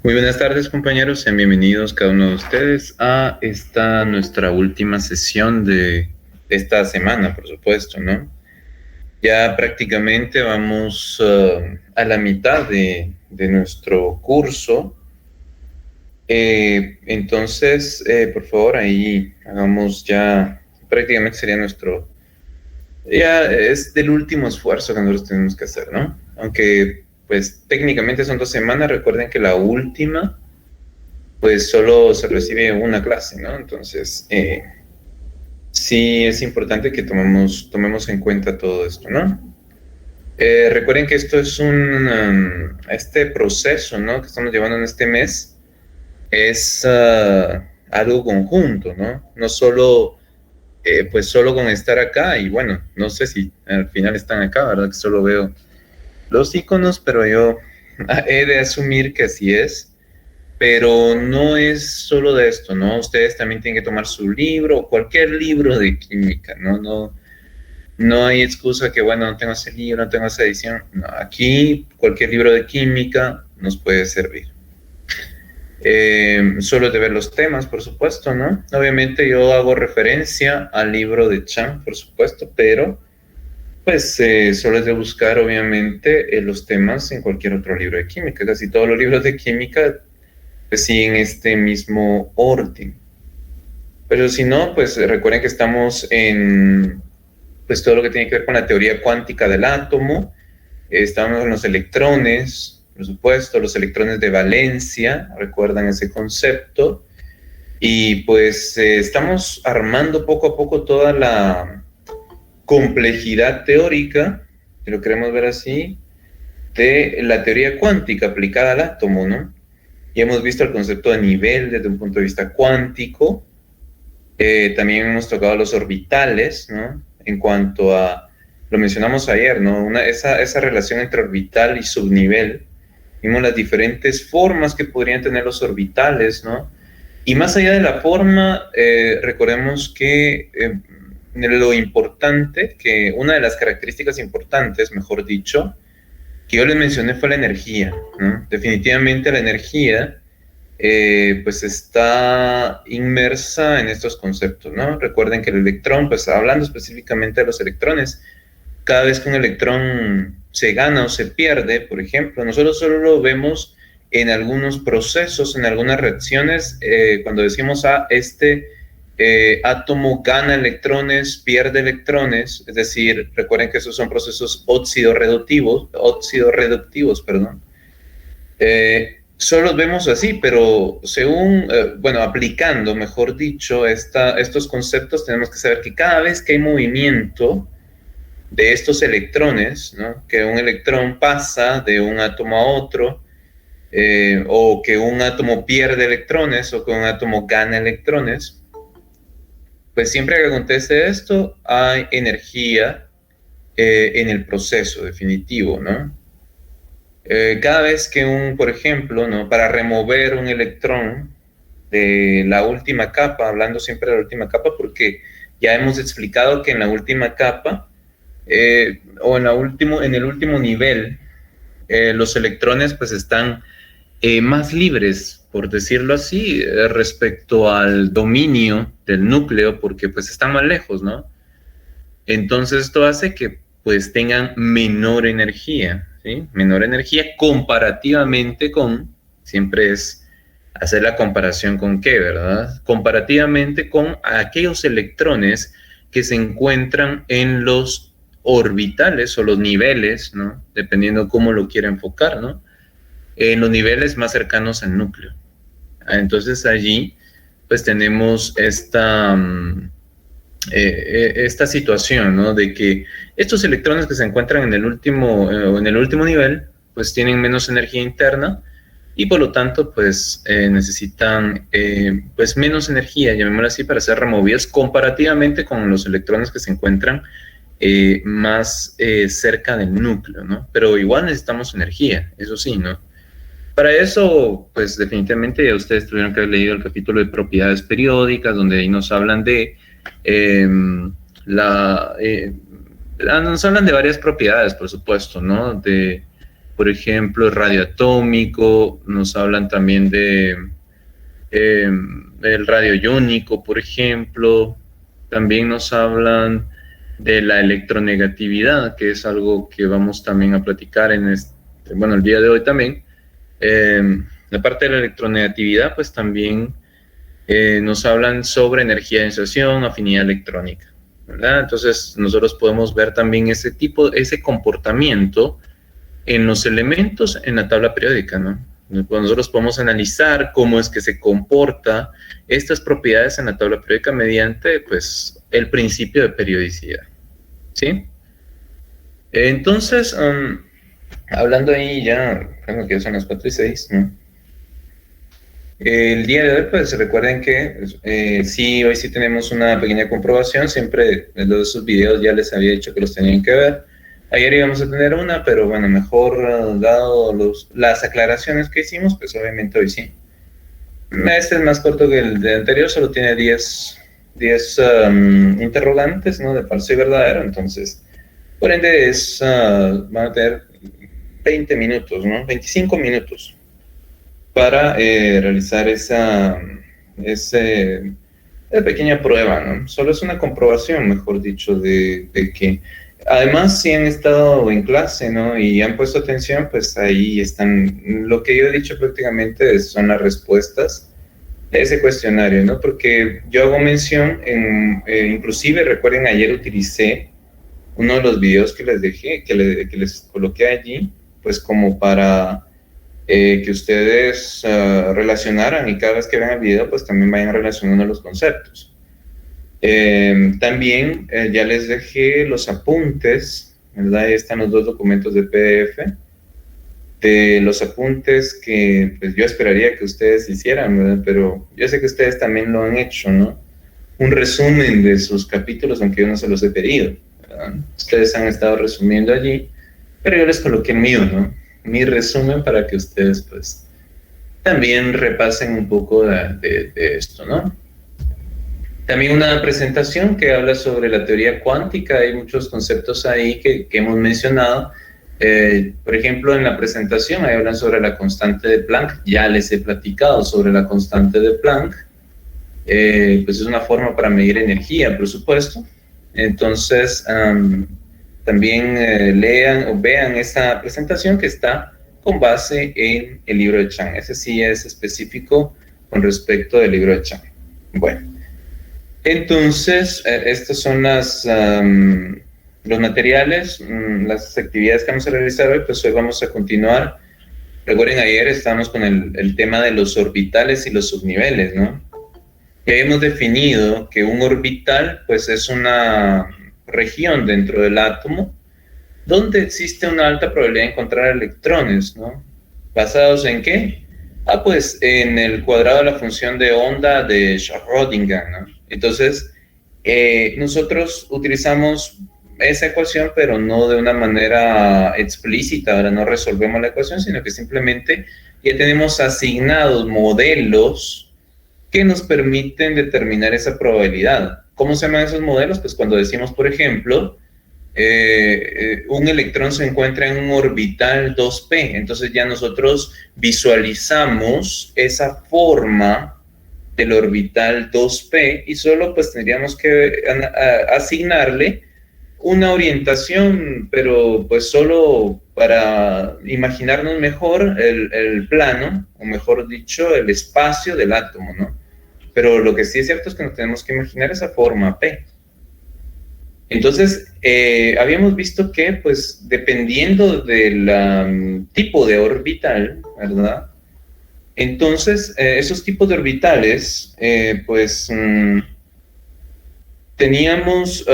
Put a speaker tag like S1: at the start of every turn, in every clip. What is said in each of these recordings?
S1: Muy buenas tardes, compañeros. Sean bienvenidos cada uno de ustedes a esta nuestra última sesión de esta semana, por supuesto, ¿no? Ya prácticamente vamos a la mitad de nuestro curso. Entonces, por favor, ahí hagamos ya, prácticamente sería ya es del último esfuerzo que nosotros tenemos que hacer, ¿no? Aunque, pues técnicamente son 2 semanas, recuerden que la última pues solo se recibe una clase, ¿no? Entonces, sí es importante que tomemos en cuenta todo esto, ¿no? Recuerden que esto es este proceso, ¿no? Que estamos llevando en este mes es algo conjunto, ¿no? No solo, pues solo con estar acá y bueno, no sé si al final están acá, ¿verdad? Que solo veo los iconos, pero yo he de asumir que así es. Pero no es solo de esto, ¿no? Ustedes también tienen que tomar su libro, cualquier libro de química, ¿no? No hay excusa que, bueno, no tengo ese libro, no tengo esa edición. No, aquí cualquier libro de química nos puede servir. Solo de ver los temas, por supuesto, ¿no? Obviamente yo hago referencia al libro de Chan, por supuesto, pero pues solo es de buscar, obviamente, los temas en cualquier otro libro de química. Casi todos los libros de química pues siguen este mismo orden. Pero si no, pues recuerden que estamos en pues todo lo que tiene que ver con la teoría cuántica del átomo. Estamos en los electrones, por supuesto, los electrones de valencia, recuerdan ese concepto. Y pues estamos armando poco a poco toda la complejidad teórica, si lo queremos ver así, de la teoría cuántica aplicada al átomo, ¿no? Y hemos visto el concepto de nivel desde un punto de vista cuántico. También hemos tocado los orbitales, ¿no? En cuanto a, lo mencionamos ayer, ¿no? Esa relación entre orbital y subnivel. Vimos las diferentes formas que podrían tener los orbitales, ¿no? Y más allá de la forma, recordemos que lo importante, que una de las características importantes, mejor dicho, que yo les mencioné fue la energía, ¿no? Definitivamente la energía pues está inmersa en estos conceptos, ¿no? Recuerden que el electrón, pues hablando específicamente de los electrones, cada vez que un electrón se gana o se pierde, por ejemplo, nosotros solo lo vemos en algunos procesos, en algunas reacciones, cuando decimos este átomo gana electrones, pierde electrones, es decir, recuerden que esos son procesos óxido-reductivos, perdón. Solo los vemos así, pero según, bueno, aplicando, mejor dicho, estos conceptos, tenemos que saber que cada vez que hay movimiento de estos electrones, ¿no? Que un electrón pasa de un átomo a otro, o que un átomo pierde electrones, o que un átomo gana electrones, pues siempre que acontece esto, hay energía en el proceso definitivo, ¿no? Cada vez que por ejemplo, ¿no? Para remover un electrón de la última capa, hablando siempre de la última capa, porque ya hemos explicado que en la última capa, o en el último nivel, los electrones pues están más libres, por decirlo así, respecto al dominio del núcleo, porque pues están más lejos, ¿no? Entonces esto hace que pues tengan menor energía, ¿sí? Menor energía comparativamente con, siempre es hacer la comparación con qué, ¿verdad? Comparativamente con aquellos electrones que se encuentran en los orbitales o los niveles, ¿no? Dependiendo cómo lo quiera enfocar, ¿no? En los niveles más cercanos al núcleo. Entonces allí pues tenemos esta situación, ¿no? De que estos electrones que se encuentran en el último nivel, pues tienen menos energía interna y por lo tanto, pues necesitan pues menos energía, llamémoslo así, para ser removidas comparativamente con los electrones que se encuentran más cerca del núcleo, ¿no? Pero igual necesitamos energía, eso sí, ¿no? Para eso, pues definitivamente ya ustedes tuvieron que haber leído el capítulo de propiedades periódicas, donde ahí nos hablan de eh, nos hablan de varias propiedades, por supuesto, ¿no? por ejemplo, el radio atómico, nos hablan también de el radio iónico, por ejemplo, también nos hablan de la electronegatividad, que es algo que vamos también a platicar en el día de hoy también. La parte de la electronegatividad, pues también nos hablan sobre energía de ionción, afinidad electrónica, ¿verdad? Entonces nosotros podemos ver también ese comportamiento en los elementos en la tabla periódica, ¿no? Nosotros podemos analizar cómo es que se comporta estas propiedades en la tabla periódica mediante, pues, el principio de periodicidad, ¿sí? Entonces, hablando ahí ya, creo que ya son las 4:06, ¿no? El día de hoy, pues recuerden que sí, hoy sí tenemos una pequeña comprobación. Siempre en los de esos videos ya les había dicho que los tenían que ver. Ayer íbamos a tener una, pero bueno, mejor dado las aclaraciones que hicimos, pues obviamente hoy sí. Este es más corto que el de anterior, solo tiene 10 interrogantes, ¿no? De falso y verdadero. Entonces, por ende, van a tener 20 minutos, ¿no? 25 minutos para realizar esa pequeña prueba, ¿no? Solo es una comprobación, mejor dicho, de que además si han estado en clase, ¿no? Y han puesto atención, pues ahí están, lo que yo he dicho prácticamente son las respuestas de ese cuestionario, ¿no? Porque yo hago mención, inclusive recuerden, ayer utilicé uno de los videos que les dejé, que les coloqué allí, pues como para que ustedes relacionaran, y cada vez que vean el video, pues también vayan relacionando los conceptos. También ya les dejé los apuntes, ¿verdad? Ahí están los 2 documentos de PDF, de los apuntes que pues, yo esperaría que ustedes hicieran, ¿verdad? Pero yo sé que ustedes también lo han hecho, ¿no? Un resumen de sus capítulos, aunque yo no se los he pedido, ¿verdad? Ustedes han estado resumiendo allí, pero yo les coloqué el mío, ¿no? Mi resumen para que ustedes pues también repasen un poco de esto, ¿no? También una presentación que habla sobre la teoría cuántica. Hay muchos conceptos ahí que hemos mencionado. Por ejemplo, en la presentación ahí hablan sobre la constante de Planck. Ya les he platicado sobre la constante de Planck. Pues es una forma para medir energía, por supuesto. Entonces, también lean o vean esta presentación que está con base en el libro de Chang. Ese sí es específico con respecto del libro de Chang. Bueno, entonces estos son los materiales, las actividades que vamos a realizar hoy. Pues hoy vamos a continuar. Recuerden, ayer estábamos con el tema de los orbitales y los subniveles, ¿no? Que hemos definido que un orbital pues es una región dentro del átomo donde existe una alta probabilidad de encontrar electrones, ¿no? ¿Basados en qué? Pues en el cuadrado de la función de onda de Schrödinger, ¿no? Entonces, nosotros utilizamos esa ecuación, pero no de una manera explícita. Ahora no resolvemos la ecuación, sino que simplemente ya tenemos asignados modelos que nos permiten determinar esa probabilidad. ¿Cómo se llaman esos modelos? Pues cuando decimos, por ejemplo, un electrón se encuentra en un orbital 2p, entonces ya nosotros visualizamos esa forma del orbital 2p y solo pues tendríamos que asignarle una orientación, pero pues solo para imaginarnos mejor el plano, o mejor dicho, el espacio del átomo, ¿no? Pero lo que sí es cierto es que nos tenemos que imaginar esa forma P. Entonces, habíamos visto que, pues, dependiendo del tipo de orbital, ¿verdad? Entonces, esos tipos de orbitales, teníamos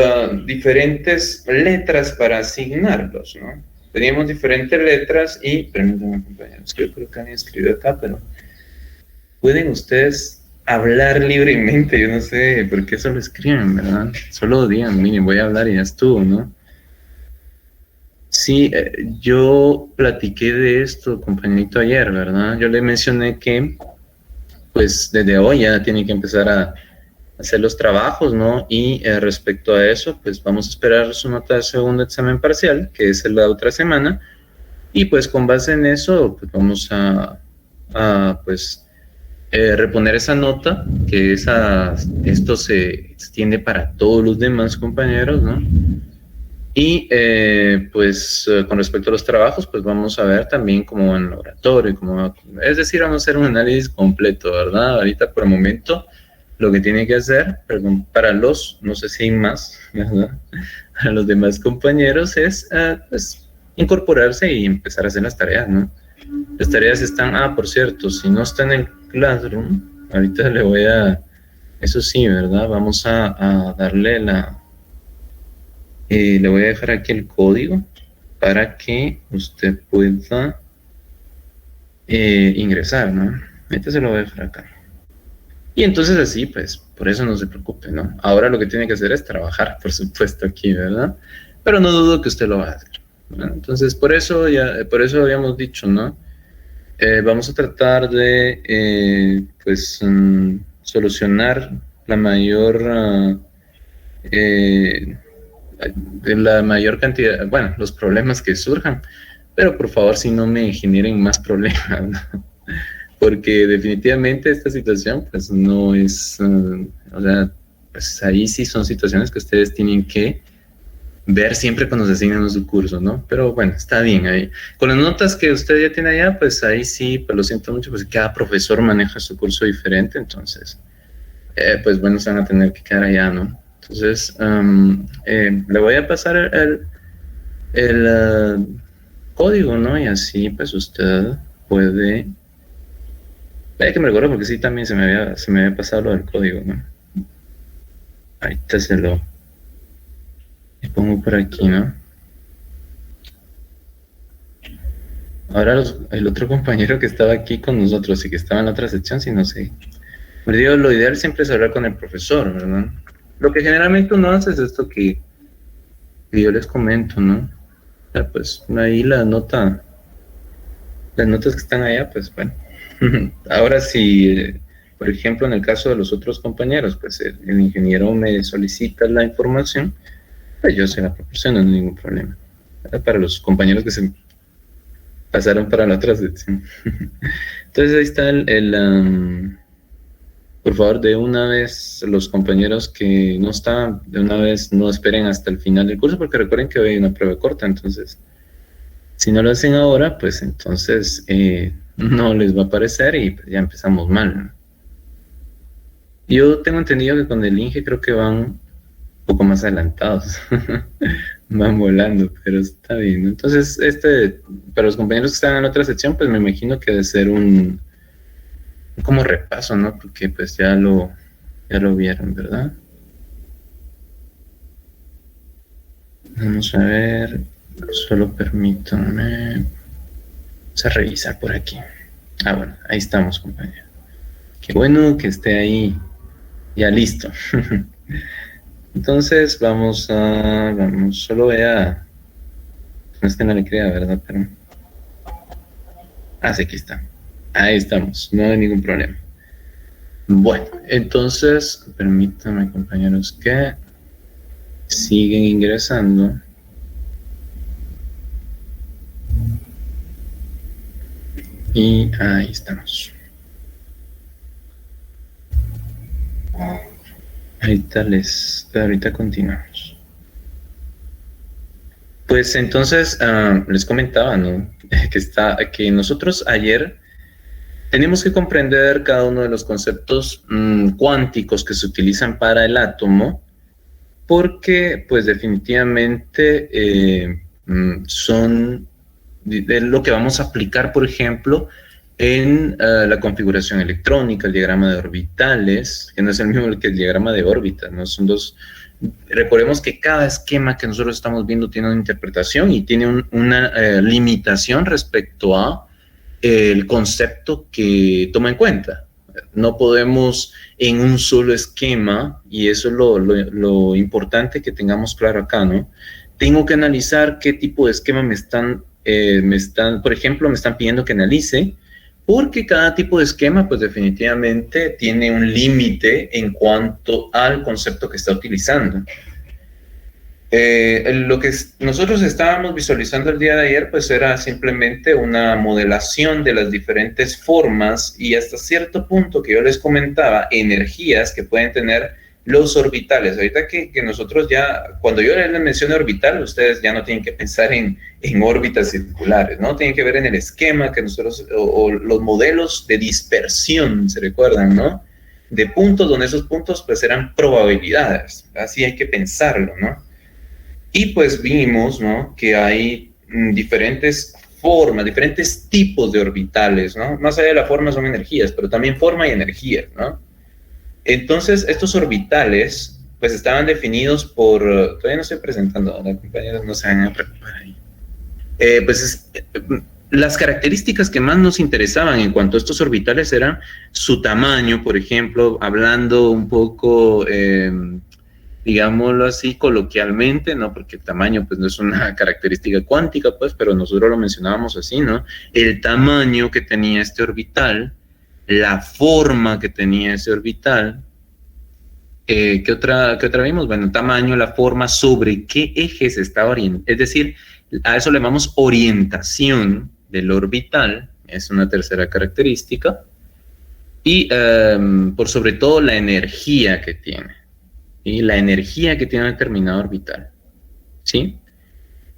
S1: diferentes letras para asignarlos, ¿no? Teníamos diferentes letras y, permítanme, compañeros, que yo creo que han escrito acá, pero pueden ustedes hablar libremente. Yo no sé por qué solo escriben, ¿verdad? Solo digan, miren, voy a hablar y ya estuvo, ¿no? Sí, yo platiqué de esto, compañerito, ayer, ¿verdad? Yo le mencioné que, pues, desde hoy ya tiene que empezar a hacer los trabajos, ¿no? Y respecto a eso, pues, vamos a esperar su nota de segundo examen parcial, que es la otra semana, Y pues con base en eso, pues vamos a pues reponer esa nota, que esto se extiende para todos los demás compañeros, ¿no? Y pues con respecto a los trabajos, pues vamos a ver también cómo va en el laboratorio, es decir, vamos a hacer un análisis completo, ¿verdad? Ahorita por el momento lo que tiene que hacer, para los, no sé si hay más, ¿verdad? A los demás compañeros es pues incorporarse y empezar a hacer las tareas, ¿no? Las tareas están, por cierto, si no están en Classroom, ahorita eso sí, ¿verdad? Vamos a darle le voy a dejar aquí el código para que usted pueda ingresar, ¿no? Ahorita se lo voy a dejar acá. Y entonces así, pues, por eso no se preocupe, ¿no? Ahora lo que tiene que hacer es trabajar, por supuesto, aquí, ¿verdad? Pero no dudo que usted lo va a hacer, ¿no? Entonces, por eso habíamos dicho, ¿no? Vamos a tratar de, pues, solucionar la mayor cantidad, bueno, los problemas que surjan, pero por favor, si no me generen más problemas, ¿no? Porque definitivamente esta situación, pues, no es, o sea, pues ahí sí son situaciones que ustedes tienen que ver siempre cuando se asignan su curso, ¿no? Pero bueno, está bien ahí. Con las notas que usted ya tiene allá, pues ahí sí, pues lo siento mucho, pues cada profesor maneja su curso diferente, entonces, pues bueno, se van a tener que quedar allá, ¿no? Entonces, le voy a pasar el código, ¿no? Y así, pues usted puede... Hay que me recuerdo porque sí, también se me había pasado lo del código, ¿no? Ahorita se lo pongo por aquí, ¿no? Ahora el otro compañero que estaba aquí con nosotros y que estaba en la otra sección, sí, no sé. Pero digo, lo ideal siempre es hablar con el profesor, ¿verdad? Lo que generalmente uno hace es esto que yo les comento, ¿no? O sea, pues ahí las notas que están allá, pues bueno. Ahora si, por ejemplo, en el caso de los otros compañeros, pues el ingeniero me solicita la información, pues yo se la proporciono, no hay ningún problema. Para los compañeros que se pasaron para la otra sección. Entonces ahí está por favor, de una vez, los compañeros que no están, de una vez no esperen hasta el final del curso, porque recuerden que hoy hay una prueba corta, entonces, si no lo hacen ahora, pues entonces no les va a aparecer y pues, ya empezamos mal, ¿no? Yo tengo entendido que con el Inge creo que van un poco más adelantados, van volando, pero está bien, ¿no? Entonces, para los compañeros que están en otra sección, pues me imagino que debe ser como repaso, ¿no? Porque pues ya lo vieron, ¿verdad? Vamos a ver, solo permítanme, vamos a revisar por aquí. Bueno, ahí estamos, compañero. Qué bueno que esté ahí ya listo. Entonces vamos, solo vea, no es que no le crea, ¿verdad? Pero, sí, aquí está. Ahí estamos, no hay ningún problema. Bueno, entonces, permítanme, compañeros, que siguen ingresando. Y ahí estamos. Ahorita continuamos. Pues entonces les comentaba, ¿no? que nosotros ayer tenemos que comprender cada uno de los conceptos cuánticos que se utilizan para el átomo, porque pues definitivamente son lo que vamos a aplicar, por ejemplo, en la configuración electrónica, el diagrama de orbitales, que no es el mismo que el diagrama de órbitas, ¿no? Son dos. Recordemos que cada esquema que nosotros estamos viendo tiene una interpretación y tiene una limitación respecto a el concepto que toma en cuenta. No podemos en un solo esquema, y eso es lo importante que tengamos claro acá, ¿no? Tengo que analizar qué tipo de esquema por ejemplo, me están pidiendo que analice, porque cada tipo de esquema, pues definitivamente tiene un límite en cuanto al concepto que está utilizando. Lo que nosotros estábamos visualizando el día de ayer, pues era simplemente una modelación de las diferentes formas y hasta cierto punto que yo les comentaba, energías que pueden tener los orbitales. Ahorita que nosotros ya, cuando yo les menciono orbital, ustedes ya no tienen que pensar en órbitas circulares, ¿no? Tienen que ver en el esquema que nosotros, o los modelos de dispersión, ¿se recuerdan, no? De puntos, donde esos puntos pues eran probabilidades. Así hay que pensarlo, ¿no? Y pues vimos, ¿no?, que hay diferentes formas, diferentes tipos de orbitales, ¿no? Más allá de la forma son energías, pero también forma y energía, ¿no? Entonces, estos orbitales, pues estaban definidos por, todavía no estoy presentando, a los compañeros no se van a preocupar ahí. Las características que más nos interesaban en cuanto a estos orbitales eran su tamaño, por ejemplo, hablando un poco... digámoslo así coloquialmente, ¿no? Porque el tamaño pues no es una característica cuántica, pues, pero nosotros lo mencionábamos así, ¿no? El tamaño que tenía este orbital, la forma que tenía ese orbital. ¿Qué otra vimos? Bueno, el tamaño, la forma, sobre qué ejes está orientado. Es decir, a eso le llamamos orientación del orbital, es una tercera característica. Y por sobre todo la energía que tiene. Y la energía que tiene un determinado orbital, ¿sí?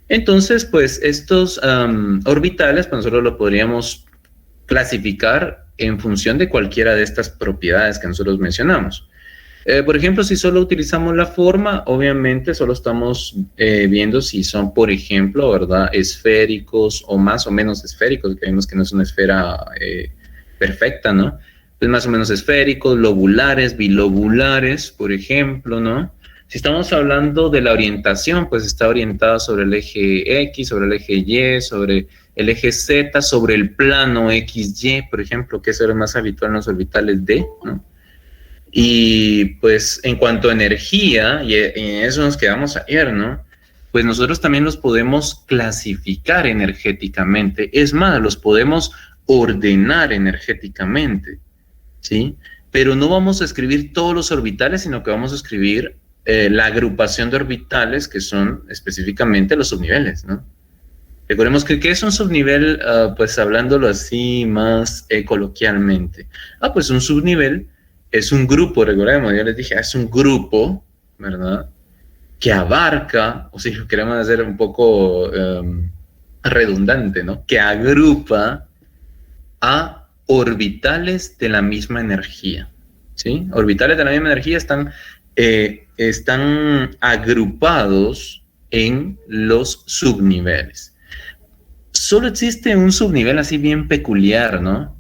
S1: Entonces, pues, estos orbitales, pues nosotros lo podríamos clasificar en función de cualquiera de estas propiedades que nosotros mencionamos. Por ejemplo, si solo utilizamos la forma, obviamente solo estamos viendo si son, por ejemplo, ¿verdad?, esféricos o más o menos esféricos, que vemos que no es una esfera perfecta, ¿no? Pues más o menos esféricos, lobulares, bilobulares, por ejemplo, ¿no? Si estamos hablando de la orientación, pues está orientada sobre el eje X, sobre el eje Y, sobre el eje Z, sobre el plano XY, por ejemplo, que es lo más habitual en los orbitales D, ¿no? Y pues en cuanto a energía, y en eso nos quedamos ayer, ¿no? Pues nosotros también los podemos clasificar energéticamente. Es más, los podemos ordenar energéticamente, ¿sí? Pero no vamos a escribir todos los orbitales, sino que vamos a escribir la agrupación de orbitales que son específicamente los subniveles, ¿no? Recordemos que ¿qué es un subnivel? Pues hablándolo así más coloquialmente. Pues un subnivel es un grupo, recordemos, yo les dije, es un grupo, ¿verdad?, que abarca, o si lo queremos hacer un poco redundante, ¿no?, que agrupa a orbitales de la misma energía, ¿sí? Orbitales de la misma energía están agrupados en los subniveles. Solo existe un subnivel así bien peculiar, ¿no?,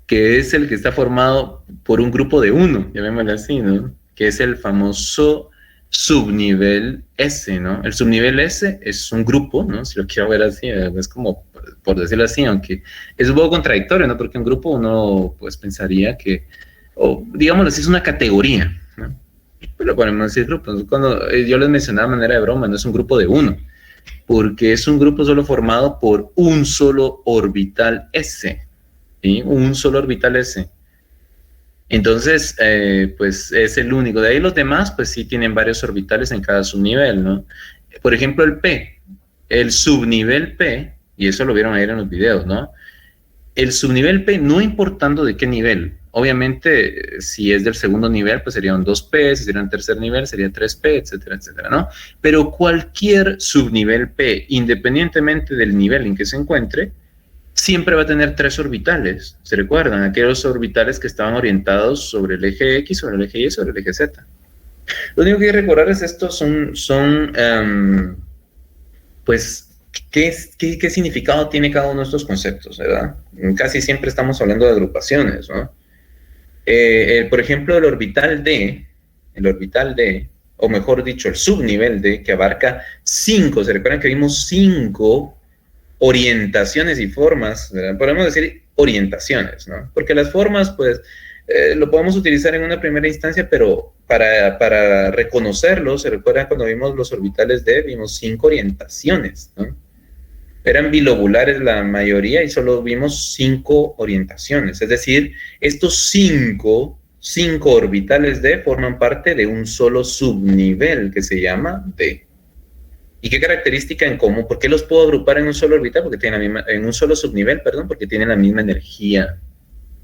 S1: que es el que está formado por un grupo de 1, llamémoslo así, ¿no?, que es el famoso subnivel S, ¿no? El subnivel S es un grupo, ¿no?, si lo quiero ver así, es como, por decirlo así, aunque es un poco contradictorio, ¿no?, porque un grupo uno pues pensaría que, o digámoslo así, es una categoría, ¿no?, pero podemos decir grupos. Cuando yo les mencionaba de manera de broma, no es un grupo de 1, porque es un grupo solo formado por un solo orbital S, ¿sí? Un solo orbital S. Entonces, pues es el único. De ahí los demás, pues sí tienen varios orbitales en cada subnivel, ¿no? Por ejemplo, el subnivel P, y eso lo vieron ayer en los videos, ¿no? El subnivel P, no importando de qué nivel. Obviamente, si es del segundo nivel, pues sería un 2P, si sería un tercer nivel, sería 3P, etcétera, etcétera, ¿no? Pero cualquier subnivel P, independientemente del nivel en que se encuentre, siempre va a tener 3 orbitales. ¿Se recuerdan? Aquellos orbitales que estaban orientados sobre el eje X, sobre el eje Y, sobre el eje Z. Lo único que hay que recordar es estos pues, ¿qué significado tiene cada uno de estos conceptos, ¿verdad? Casi siempre estamos hablando de agrupaciones, ¿no? Por ejemplo, el orbital D, o mejor dicho, el subnivel D, que abarca 5, ¿se recuerdan que vimos 5 orientaciones y formas, ¿verdad? Podemos decir orientaciones, ¿no? Porque las formas, pues, lo podemos utilizar en una primera instancia, pero para reconocerlo, se recuerda cuando vimos los orbitales D, vimos 5 orientaciones, ¿no? Eran bilobulares la mayoría y solo vimos 5 orientaciones. Es decir, estos 5 orbitales D forman parte de un solo subnivel que se llama D. ¿Y qué característica en común? ¿Por qué los puedo agrupar en un solo orbital? Porque tienen la misma, en un solo subnivel, perdón, porque tienen la misma energía,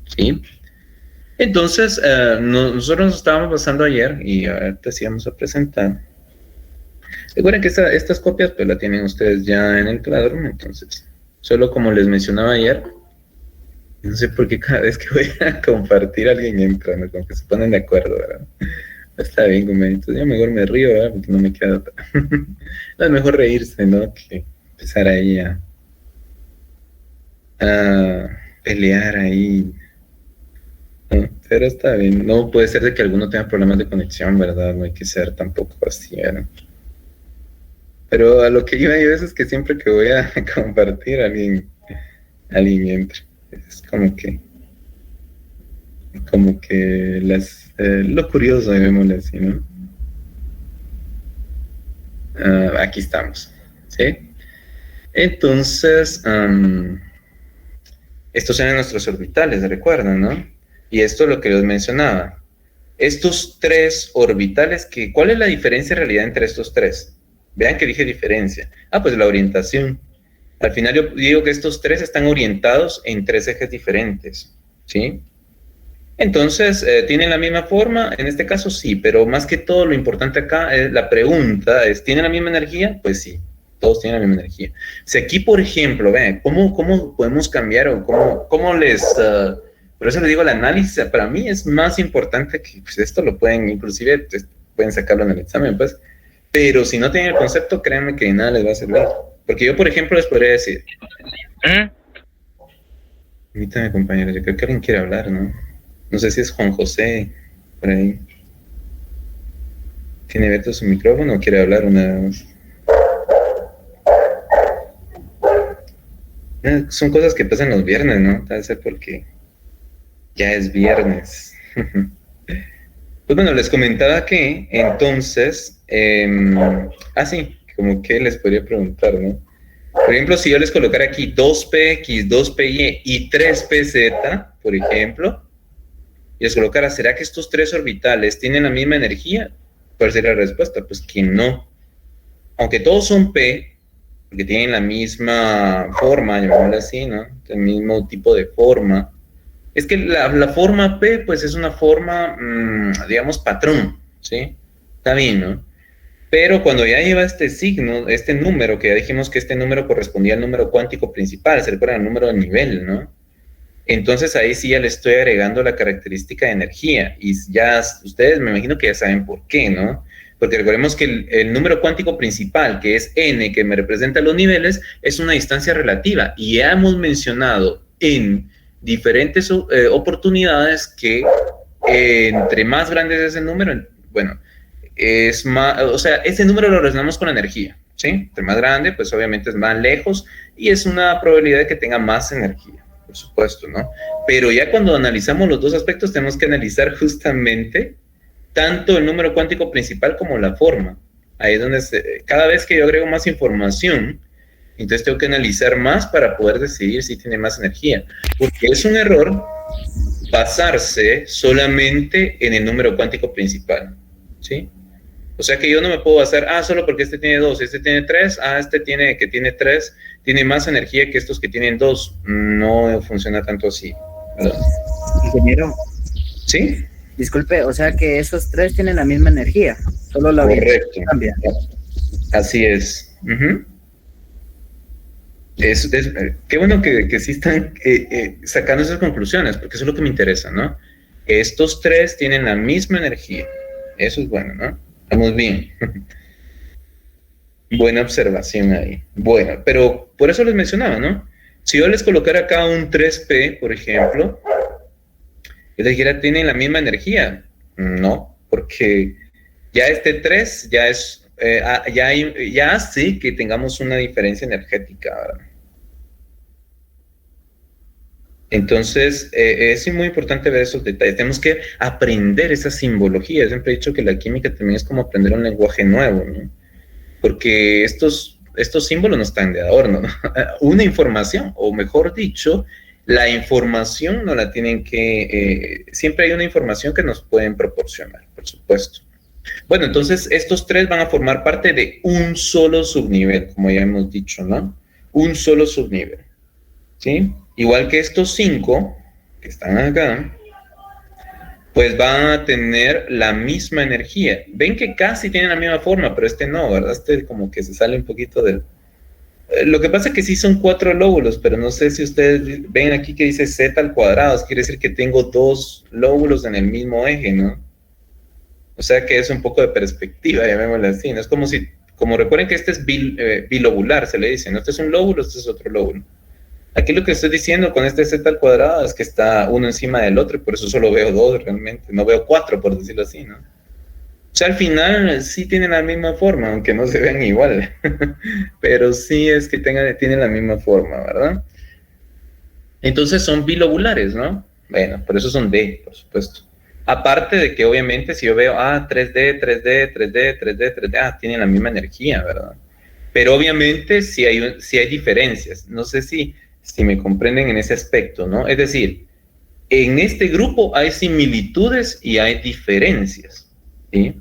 S1: ¿sí? Entonces, nosotros nos estábamos pasando ayer y ahorita sí vamos a presentar. Recuerden que estas copias pues la tienen ustedes ya en el Classroom, entonces, solo como les mencionaba ayer, no sé por qué cada vez que voy a compartir alguien entra, ¿no? Como que se ponen de acuerdo, ¿verdad? Está bien, compañeritos. Yo mejor me río, ¿verdad? Porque no me queda otra. No, es mejor reírse, ¿no? Que empezar ahí a pelear ahí, ¿no? Pero está bien. No puede ser de que alguno tenga problemas de conexión, ¿verdad? No hay que ser tampoco así, ¿verdad? Pero a lo que iba yo es que siempre que voy a compartir, alguien entra. Es como que lo curioso, llamémosle así, ¿no? Aquí estamos, ¿sí? Entonces, estos eran nuestros orbitales, recuerdan, ¿no? Y esto es lo que les mencionaba. Estos tres orbitales, ¿cuál es la diferencia en realidad entre estos tres? Vean que dije diferencia. Pues la orientación. Al final yo digo que estos tres están orientados en tres ejes diferentes, ¿sí? Entonces, ¿tienen la misma forma? En este caso sí, pero más que todo lo importante acá es la pregunta es, ¿tienen la misma energía? Pues sí, todos tienen la misma energía. Si aquí, por ejemplo, vean, ¿cómo podemos cambiar o cómo les... por eso les digo, el análisis para mí es más importante que pues, esto lo pueden, inclusive, pues, pueden sacarlo en el examen, pues, pero si no tienen el concepto, créanme que nada les va a servir. Porque yo, por ejemplo, les podría decir... Permítame, compañeros, yo creo que alguien quiere hablar, ¿no? No sé si es Juan José, por ahí. ¿Tiene abierto su micrófono o quiere hablar una vez? Son cosas que pasan los viernes, ¿no? Tal vez porque ya es viernes. Pues bueno, les comentaba que entonces... sí, como que les podría preguntar, ¿no? Por ejemplo, si yo les colocara aquí 2px, 2py y 3pz, por ejemplo, y les colocara, ¿será que estos tres orbitales tienen la misma energía? ¿Cuál sería la respuesta? Pues que no. Aunque todos son P, porque tienen la misma forma, llamémoslo así, ¿no? El mismo tipo de forma. Es que la forma P, pues es una forma, digamos, patrón, ¿sí? Está bien, ¿no? Pero cuando ya lleva este signo, este número, que ya dijimos que este número correspondía al número cuántico principal, se recuerda al número de nivel, ¿no? Entonces ahí sí ya le estoy agregando la característica de energía y ya ustedes me imagino que ya saben por qué, ¿no? Porque recordemos que el número cuántico principal, que es n, que me representa los niveles, es una distancia relativa y ya hemos mencionado en diferentes oportunidades que entre más grande es ese número, bueno, es más, o sea, ese número lo relacionamos con la energía, ¿sí? Entre más grande, pues obviamente es más lejos y es una probabilidad de que tenga más energía, por supuesto, ¿no? Pero ya cuando analizamos los dos aspectos tenemos que analizar justamente tanto el número cuántico principal como la forma. Ahí es donde cada vez que yo agrego más información, entonces tengo que analizar más para poder decidir si tiene más energía. Porque es un error basarse solamente en el número cuántico principal, ¿sí? O sea que yo no me puedo basar, solo porque este tiene 2, este tiene 3, este que tiene 3, tiene más energía que estos que tienen 2. No funciona tanto así, ¿verdad?
S2: Ingeniero.
S1: ¿Sí?
S2: Disculpe, o sea que esos tres tienen la misma energía, solo la
S1: orientación
S2: cambia.
S1: Así es. Qué bueno que sí están sacando esas conclusiones, porque eso es lo que me interesa, ¿no? Estos tres tienen la misma energía. Eso es bueno, ¿no? Estamos bien. Buena observación ahí. Bueno, pero por eso les mencionaba, ¿no? Si yo les colocara acá un 3p, por ejemplo, yo les dijera, ¿tienen la misma energía? No, porque ya este 3 ya es, ya hace que tengamos una diferencia energética, ¿verdad? Entonces, es muy importante ver esos detalles. Tenemos que aprender esa simbología. Siempre he dicho que la química también es como aprender un lenguaje nuevo, ¿no? Porque estos símbolos no están de adorno, ¿no? Una información, o mejor dicho, la información no la tienen que... siempre hay una información que nos pueden proporcionar, por supuesto. Bueno, entonces estos tres van a formar parte de un solo subnivel, como ya hemos dicho, ¿no? Un solo subnivel, ¿sí? Igual que estos 5 que están acá, pues van a tener la misma energía. Ven que casi tienen la misma forma, pero este no, ¿verdad? Este como que se sale un poquito del... Lo que pasa es que sí son 4 lóbulos, pero no sé si ustedes ven aquí que dice z al cuadrado, eso quiere decir que tengo 2 lóbulos en el mismo eje, ¿no? O sea que es un poco de perspectiva, llamémoslo así, ¿no? Es como si, como recuerden que este es bilobular, se le dice, ¿no? Este es un lóbulo, este es otro lóbulo. Aquí lo que estoy diciendo con este z al cuadrado es que está uno encima del otro y por eso solo veo 2 realmente, no veo 4 por decirlo así, ¿no? O sea, al final sí tienen la misma forma, aunque no se vean igual, pero sí es que tienen la misma forma, ¿verdad? Entonces son bilobulares, ¿no? Bueno, por eso son D, por supuesto. Aparte de que obviamente si yo veo, 3D, 3D, 3D, 3D, 3D, tienen la misma energía, ¿verdad? Pero obviamente sí hay diferencias. No sé si me comprenden en ese aspecto, ¿no? Es decir, en este grupo hay similitudes y hay diferencias, ¿sí?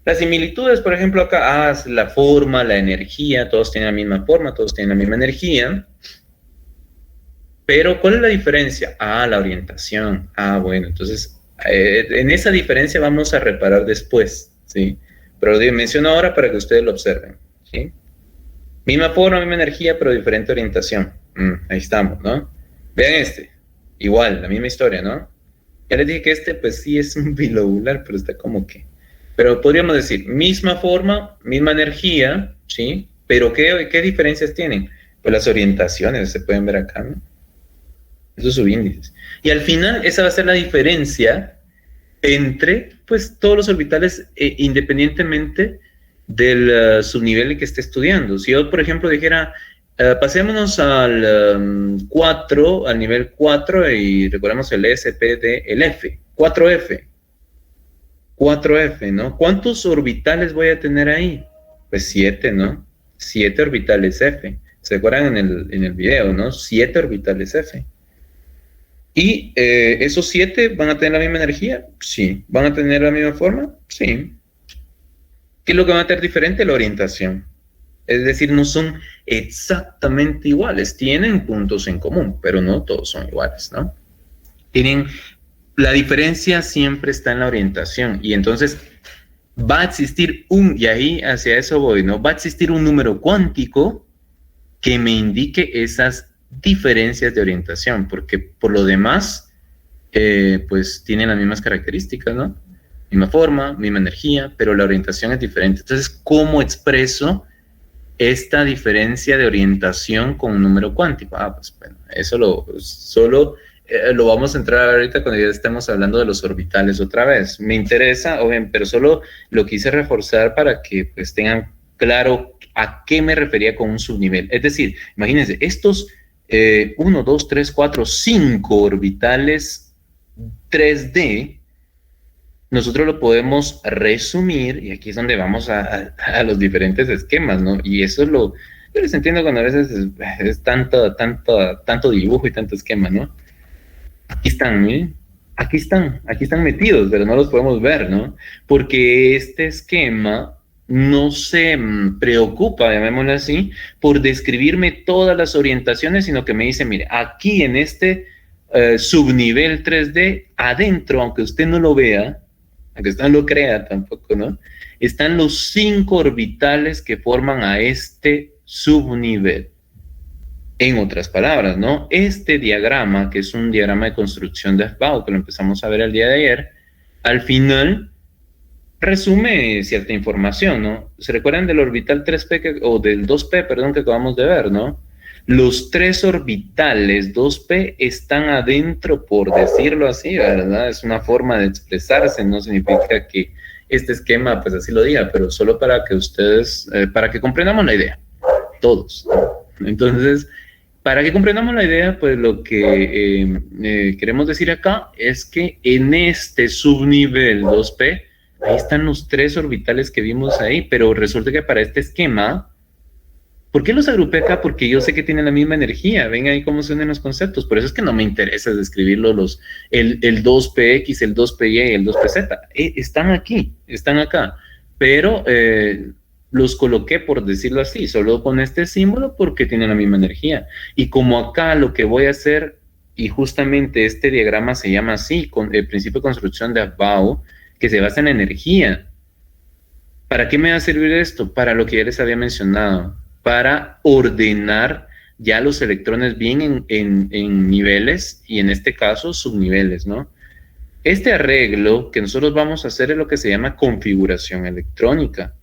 S1: Las similitudes, por ejemplo, acá, la forma, la energía, todos tienen la misma forma, todos tienen la misma energía. Pero, ¿cuál es la diferencia? La orientación. Bueno, entonces, en esa diferencia vamos a reparar después, ¿sí? Pero lo menciono ahora para que ustedes lo observen, ¿sí? Misma forma, misma energía, pero diferente orientación. Ahí estamos, ¿no? Vean igual, la misma historia, ¿no? Ya les dije que pues sí es un bilobular, pero está como que... Pero podríamos decir, misma forma, misma energía, ¿sí? Pero ¿qué diferencias tienen? Pues las orientaciones se pueden ver acá, ¿no? Esos subíndices. Y al final, esa va a ser la diferencia entre, pues, todos los orbitales, independientemente del subnivel que esté estudiando. Si yo, por ejemplo, dijera, pasémonos al 4, al nivel 4, y recordemos el SPD, el F, 4F. 4F, ¿no? ¿Cuántos orbitales voy a tener ahí? Pues 7, ¿no? 7 orbitales F. ¿Se acuerdan en el video, no? 7 orbitales F. ¿Y esos 7 van a tener la misma energía? Sí. ¿Van a tener la misma forma? Sí. ¿Qué es lo que va a tener diferente? La orientación. Es decir, no son exactamente iguales. Tienen puntos en común, pero no todos son iguales, ¿no? La diferencia siempre está en la orientación. Y entonces va a existir y ahí hacia eso voy, ¿no? Va a existir un número cuántico que me indique esas diferencias de orientación, porque por lo demás, pues tienen las mismas características, ¿no? Misma forma, misma energía, pero la orientación es diferente. Entonces, ¿cómo expreso esta diferencia de orientación con un número cuántico? Pues bueno, eso solo lo vamos a entrar ahorita cuando ya estemos hablando de los orbitales otra vez. Me interesa, pero solo lo quise reforzar para que pues tengan claro a qué me refería con un subnivel. Es decir, imagínense, estos 1, 2, 3, 4, 5 orbitales 3D, nosotros lo podemos resumir, y aquí es donde vamos a los diferentes esquemas, ¿no? Y eso yo les entiendo cuando a veces es tanto dibujo y tanto esquema, ¿no? Aquí están, ¿eh? Aquí están metidos, pero no los podemos ver, ¿no? Porque este esquema no se preocupa, llamémoslo así, por describirme todas las orientaciones, sino que me dice, mire, aquí en este subnivel 3D, adentro, aunque usted no lo vea, aunque usted no lo crea tampoco, ¿no? Están los 5 orbitales que forman a este subnivel. En otras palabras, ¿no? Este diagrama, que es un diagrama de construcción de Aufbau, que lo empezamos a ver el día de ayer, al final resume cierta información, ¿no? ¿Se recuerdan del orbital 3P o del 2P, perdón, que acabamos de ver, ¿no? Los 3 orbitales 2P están adentro, por decirlo así, ¿verdad? Es una forma de expresarse, no significa que este esquema, pues así lo diga, pero solo para que ustedes, para que comprendamos la idea, todos, ¿no? Entonces, para que comprendamos la idea, pues lo que queremos decir acá es que en este subnivel 2P, ahí están los 3 orbitales que vimos ahí, pero resulta que para este esquema ¿Por qué los agrupé acá? Porque yo sé que tienen la misma energía. Ven ahí cómo se unen los conceptos. Por eso es que no me interesa describirlo el 2px, el 2py y el 2pz. Están aquí, están acá. Pero los coloqué, por decirlo así, solo con este símbolo porque tienen la misma energía. Y como acá lo que voy a hacer, y justamente este diagrama se llama así, con el principio de construcción de Aufbau, que se basa en energía. ¿Para qué me va a servir esto? Para lo que ya les había mencionado, para ordenar ya los electrones bien en niveles y en este caso subniveles, ¿no? Este arreglo que nosotros vamos a hacer es lo que se llama configuración electrónica.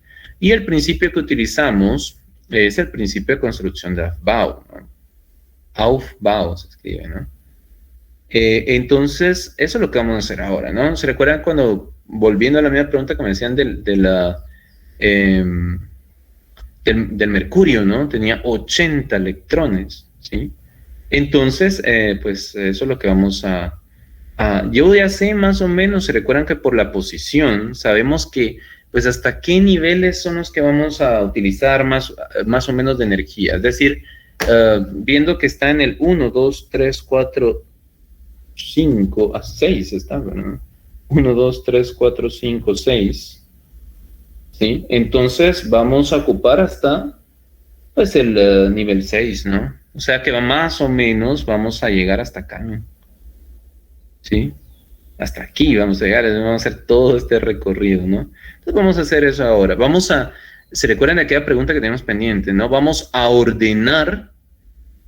S1: Y el principio que utilizamos es el principio de construcción de Aufbau, ¿no? Aufbau se escribe, ¿no? Entonces, eso es lo que vamos a hacer ahora, ¿no? ¿Se recuerdan cuando, volviendo a la misma pregunta que me decían del mercurio, ¿no? Tenía 80 electrones, ¿sí? Entonces, pues eso es lo que vamos yo ya sé más o menos, se recuerdan que por la posición sabemos que pues hasta qué niveles son los que vamos a utilizar más o menos de energía. Es decir, viendo que está en el 1, 2, 3, 4, 5, a 6 está, ¿no? 1, 2, 3, 4, 5, 6. ¿Sí? Entonces vamos a ocupar hasta pues el nivel 6, ¿no? O sea que más o menos vamos a llegar hasta acá, ¿no? ¿Sí? Hasta aquí vamos a llegar, vamos a hacer todo este recorrido, ¿no? Entonces vamos a hacer eso ahora. ¿Se recuerdan de aquella pregunta que tenemos pendiente, ¿no? Vamos a ordenar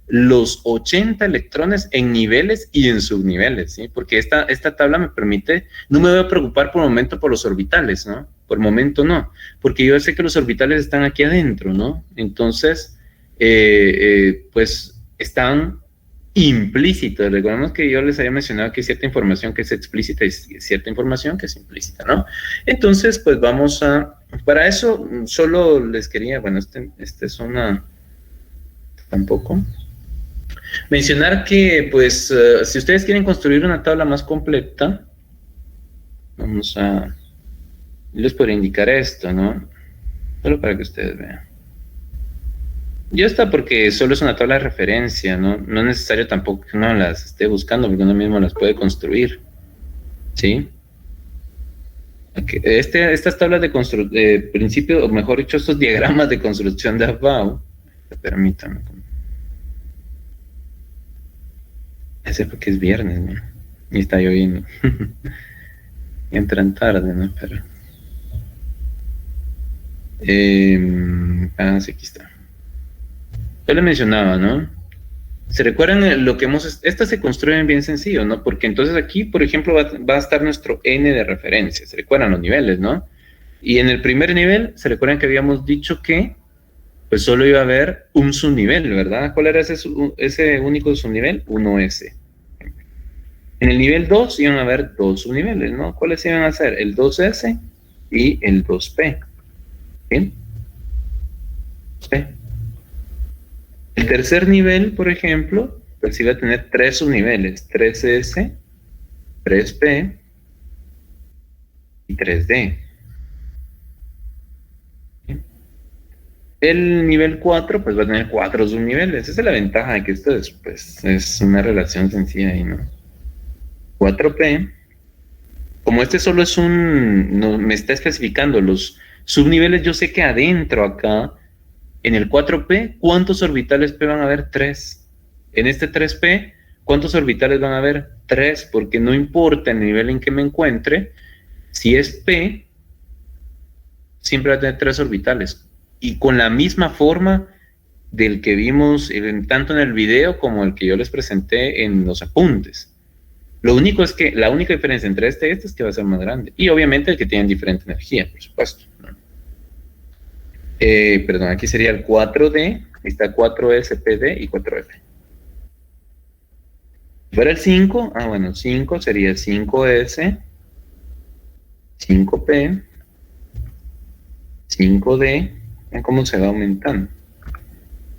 S1: los 80 electrones en niveles y en subniveles, ¿sí? Porque esta tabla me permite, no me voy a preocupar por el momento por los orbitales, ¿no? Por el momento no, porque yo sé que los orbitales están aquí adentro, ¿no? Entonces, pues están implícitos. Recordemos que yo les había mencionado que hay cierta información que es explícita y cierta información que es implícita, ¿no? Entonces, pues para eso solo les quería, bueno, este es tampoco. Mencionar que, pues, si ustedes quieren construir una tabla más completa, les podría indicar esto, ¿no? Solo para que ustedes vean. Ya está, porque solo es una tabla de referencia, ¿no? No es necesario tampoco que uno las esté buscando, porque uno mismo las puede construir, ¿sí? Estas tablas de principio, o mejor dicho, estos diagramas de construcción de Aufbau, permítanme. Ese porque es viernes, ¿no? Y está lloviendo. Entran tarde, ¿no? Pero... sí, aquí está. Yo le mencionaba, ¿no? ¿Se recuerdan lo que estas se construyen bien sencillo, ¿no? Porque entonces aquí, por ejemplo, va a estar nuestro N de referencia. ¿Se recuerdan los niveles, no? Y en el primer nivel, ¿se recuerdan que habíamos dicho que pues solo iba a haber un subnivel, ¿verdad? ¿Cuál era ese único subnivel? 1S. En el nivel 2 iban a haber dos subniveles, ¿no? ¿Cuáles iban a ser? El 2S y el 2P. ¿Bien? 2P. El tercer nivel, por ejemplo, pues iba a tener tres subniveles, 3S, 3P y 3D. El nivel 4, pues va a tener 4 subniveles. Esa es la ventaja de que esto pues, es una relación sencilla ahí, ¿no? 4P, como este solo es me está especificando los subniveles, yo sé que adentro acá, en el 4P, ¿cuántos orbitales P van a haber? 3. En este 3P, ¿cuántos orbitales van a haber? 3, porque no importa el nivel en que me encuentre, si es P, siempre va a tener 3 orbitales. Y con la misma forma del que vimos tanto en el video como el que yo les presenté en los apuntes. Lo único es que la única diferencia entre este y este es que va a ser más grande. Y obviamente el que tiene diferente energía, por supuesto, ¿no? Perdón, aquí sería el 4D, está 4S-PD y 4F. Si fuera el 5, bueno, 5 sería 5S, 5P, 5D, ¿ven cómo se va aumentando?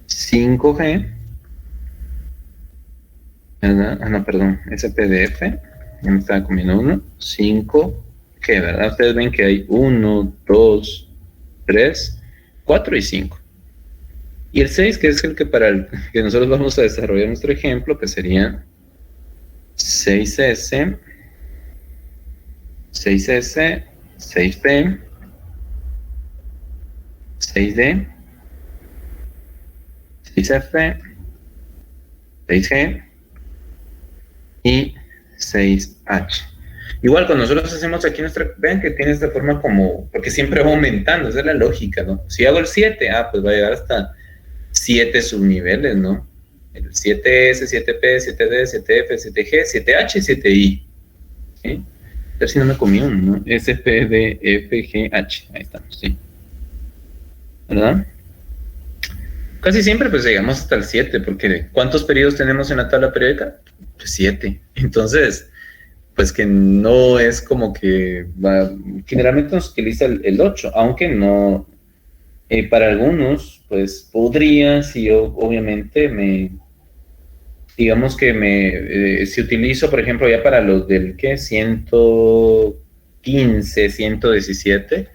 S1: 5G, ¿verdad? No, perdón, SPDF, ya me estaba comiendo uno, 5G, ¿verdad? Ustedes ven que hay 1, 2, 3, 4 y 5. Y el 6, que es el que para el que nosotros vamos a desarrollar nuestro ejemplo, que sería 6S, 6S, 6P, 6D, 6F, 6G y 6H. Igual cuando nosotros hacemos aquí nuestra, vean que tiene esta forma como, porque siempre va aumentando, esa es la lógica, ¿no? Si hago el 7, pues va a llegar hasta 7 subniveles, ¿no? El 7S, 7P, 7D, 7F, 7G, 7H, 7I. ¿Sí? A ver si no me comí uno, ¿no? S, P, D, F, G, H. Ahí estamos, sí. ¿Verdad? Casi siempre pues llegamos hasta el 7, porque ¿cuántos periodos tenemos en la tabla periódica? Pues 7. Entonces, pues que no es como que generalmente nos utiliza el 8, aunque no, para algunos, pues podría, si yo obviamente digamos que si utilizo, por ejemplo, ya para los del, ¿qué? 115, 117,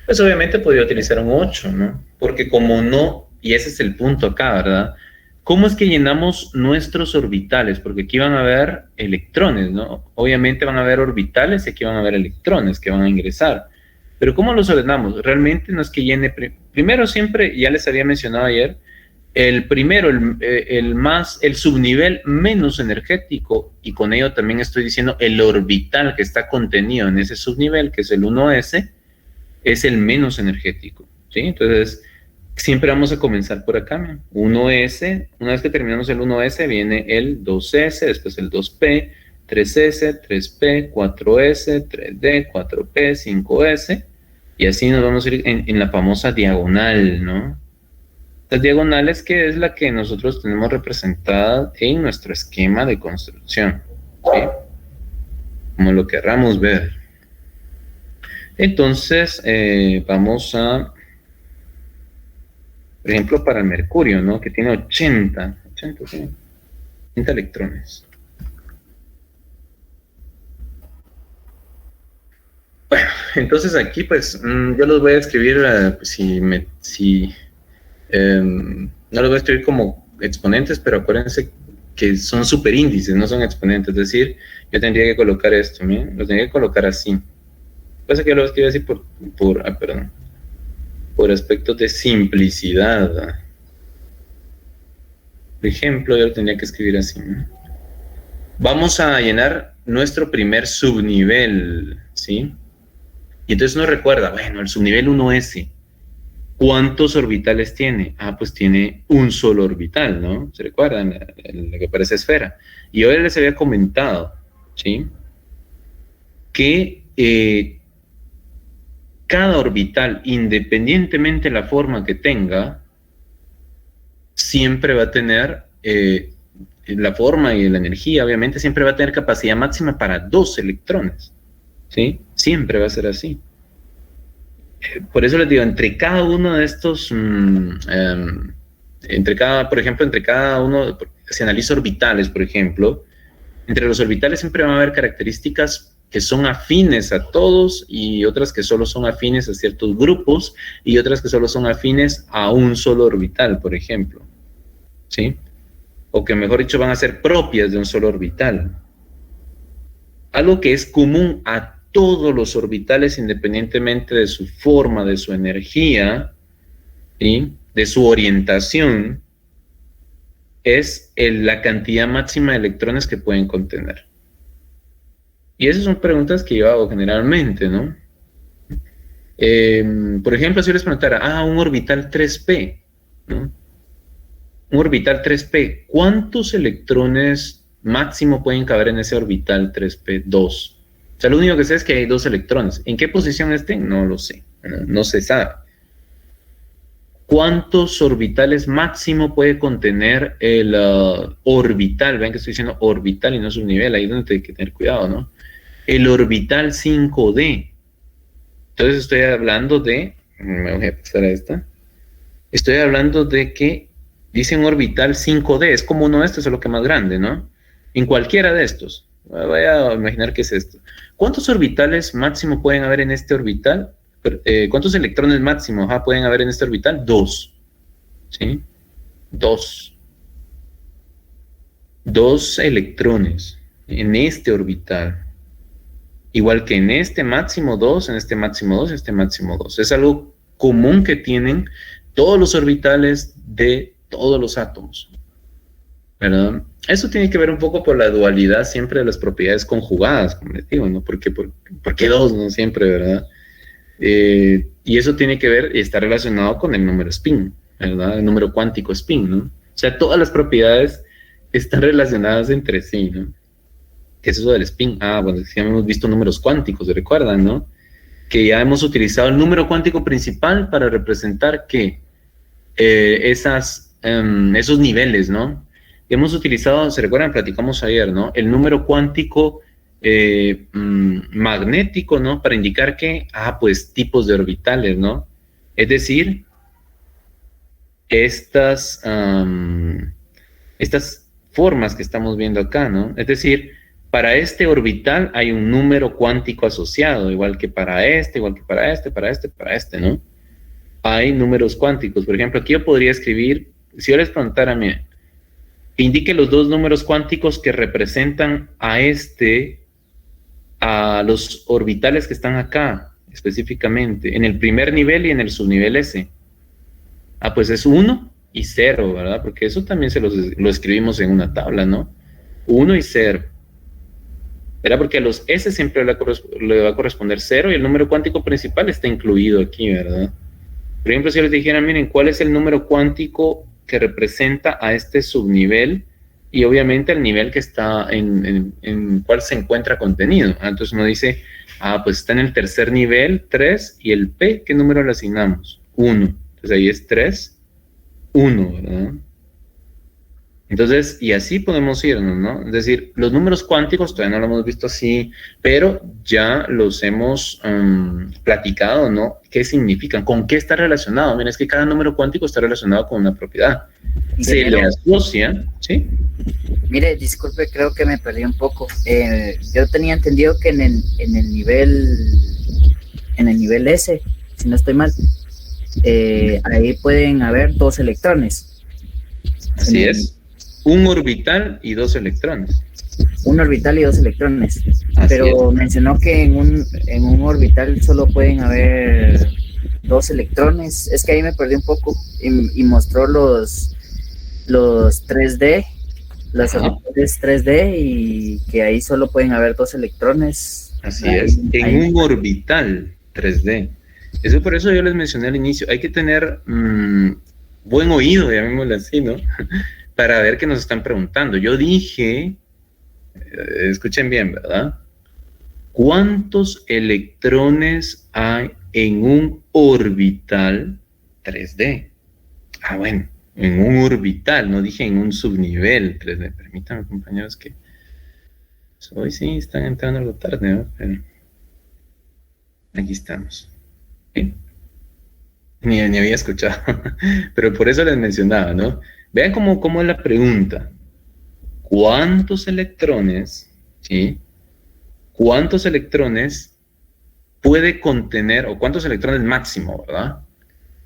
S1: pues obviamente podría utilizar un 8, ¿no? Porque como no, y ese es el punto acá, ¿verdad? ¿Cómo es que llenamos nuestros orbitales? Porque aquí van a haber electrones, ¿no? Obviamente van a haber orbitales y aquí van a haber electrones que van a ingresar. Pero ¿cómo los ordenamos? Realmente no es que llene... Primero siempre, ya les había mencionado ayer, el primero, el subnivel menos energético, y con ello también estoy diciendo el orbital que está contenido en ese subnivel, que es el 1S, es el menos energético, ¿sí? Entonces, siempre vamos a comenzar por acá, 1S, una vez que terminamos el 1S, viene el 2S, después el 2P, 3S, 3P, 4S, 3D, 4P, 5S, y así nos vamos a ir en la famosa diagonal, ¿no? Las diagonales, que es la que nosotros tenemos representada en nuestro esquema de construcción, ¿sí? Como lo querramos ver. Entonces, vamos a, por ejemplo, para el mercurio, ¿no? Que tiene 80 electrones. Bueno, entonces aquí, pues, yo los voy a escribir, no los voy a escribir como exponentes, pero acuérdense que son superíndices, no son exponentes. Es decir, yo tendría que colocar esto, ¿bien? Lo tendría que colocar así. Pasa que yo lo escribo así por aspectos de simplicidad. Por ejemplo, yo lo tendría que escribir así, ¿no? Vamos a llenar nuestro primer subnivel, ¿sí? Y entonces nos recuerda, bueno, el subnivel 1S, ¿cuántos orbitales tiene? Pues tiene un solo orbital, ¿no? ¿Se recuerdan? La que parece esfera. Y hoy les había comentado, ¿sí? Que cada orbital, independientemente de la forma que tenga, siempre va a tener la forma y la energía, obviamente, siempre va a tener capacidad máxima para 2 electrones, ¿sí? Siempre va a ser así. Por eso les digo, entre cada uno de estos, por ejemplo, entre cada uno, si analizo orbitales, por ejemplo, entre los orbitales siempre van a haber características que son afines a todos y otras que solo son afines a ciertos grupos y otras que solo son afines a un solo orbital, por ejemplo, ¿sí? O que, mejor dicho, van a ser propias de un solo orbital. Algo que es común a todos los orbitales, independientemente de su forma, de su energía, ¿sí? De su orientación, es la cantidad máxima de electrones que pueden contener. Y esas son preguntas que yo hago generalmente, ¿no? Por ejemplo, si yo les preguntara, un orbital 3P, ¿no? Un orbital 3P, ¿cuántos electrones máximo pueden caber en ese orbital 3P? 2. O sea, lo único que sé es que hay 2 electrones. ¿En qué posición estén? No lo sé. No se sabe. ¿Cuántos orbitales máximo puede contener el orbital? Ven que estoy diciendo orbital y no subnivel. Ahí es donde hay que tener cuidado, ¿no? El orbital 5D. Entonces estoy hablando de... Me voy a pasar a esta. Estoy hablando de que dice un orbital 5D. Es como uno de estos, es lo que más grande, ¿no? En cualquiera de estos. Voy a imaginar qué es esto. ¿Cuántos orbitales máximo pueden haber en este orbital? ¿Cuántos electrones máximo pueden haber en este orbital? 2. ¿Sí? Dos. Dos electrones en este orbital. Igual que en este máximo 2, en este máximo 2, en este máximo 2. Es algo común que tienen todos los orbitales de todos los átomos, ¿verdad? Eso tiene que ver un poco por la dualidad siempre de las propiedades conjugadas, como les digo, ¿no? ¿Por qué dos, no? Siempre, ¿verdad? Y eso tiene que ver y está relacionado con el número spin, ¿verdad? El número cuántico spin, ¿no? O sea, todas las propiedades están relacionadas entre sí, ¿no? ¿Qué es eso del spin? Bueno, ya hemos visto números cuánticos, ¿se recuerdan, no? Que ya hemos utilizado el número cuántico principal para representar que esos niveles, ¿no? Hemos utilizado, ¿se recuerdan? Platicamos ayer, ¿no? El número cuántico magnético, ¿no? Para indicar que, pues tipos de orbitales, ¿no? Es decir, estas formas que estamos viendo acá, ¿no? Es decir, para este orbital hay un número cuántico asociado, igual que para este, igual que para este, ¿no? Hay números cuánticos. Por ejemplo, aquí yo podría escribir, si yo les preguntara, miren, indique los dos números cuánticos que representan a los orbitales que están acá, específicamente, en el primer nivel y en el subnivel S. Pues es 1 y 0, ¿verdad? Porque eso también lo escribimos en una tabla, ¿no? 1 y 0. ¿Verdad? Porque a los S siempre le va a corresponder 0 y el número cuántico principal está incluido aquí, ¿verdad? Por ejemplo, si yo les dijera, miren, ¿cuál es el número cuántico que representa a este subnivel? Y obviamente el nivel que está en cuál se encuentra contenido. Entonces uno dice, pues está en el tercer nivel, 3, y el P, ¿qué número le asignamos? 1. Entonces ahí es 3, 1, ¿verdad? Entonces, y así podemos irnos, ¿no? Es decir, los números cuánticos todavía no lo hemos visto así, pero ya los hemos platicado, ¿no? ¿Qué significan? ¿Con qué está relacionado? Mira, es que cada número cuántico está relacionado con una propiedad. Se le asocia, ¿sí?
S2: Mire, disculpe, creo que me perdí un poco. Yo tenía entendido que en el nivel S, si no estoy mal, ahí pueden haber 2 electrones.
S1: Así es. Un orbital y 2 electrones.
S2: Un orbital y 2 electrones. Pero mencionó que en un orbital solo pueden haber 2 electrones. Es que ahí me perdí un poco y mostró los 3D, las orbitales 3D, y que ahí solo pueden haber 2 electrones.
S1: Así es, en un orbital 3D. Eso por eso yo les mencioné al inicio. Hay que tener buen oído, llamémoslo así, ¿no? Para ver qué nos están preguntando. Yo dije, escuchen bien, ¿verdad? ¿Cuántos electrones hay en un orbital 3D? Bueno, en un orbital, no dije en un subnivel 3D. Permítanme, compañeros, que hoy sí están entrando algo tarde, ¿no? Pero aquí estamos. ¿Sí? Ni había escuchado, pero por eso les mencionaba, ¿no? Vean cómo es la pregunta. ¿Cuántos electrones, sí? ¿Cuántos electrones puede contener, o cuántos electrones máximo, ¿verdad?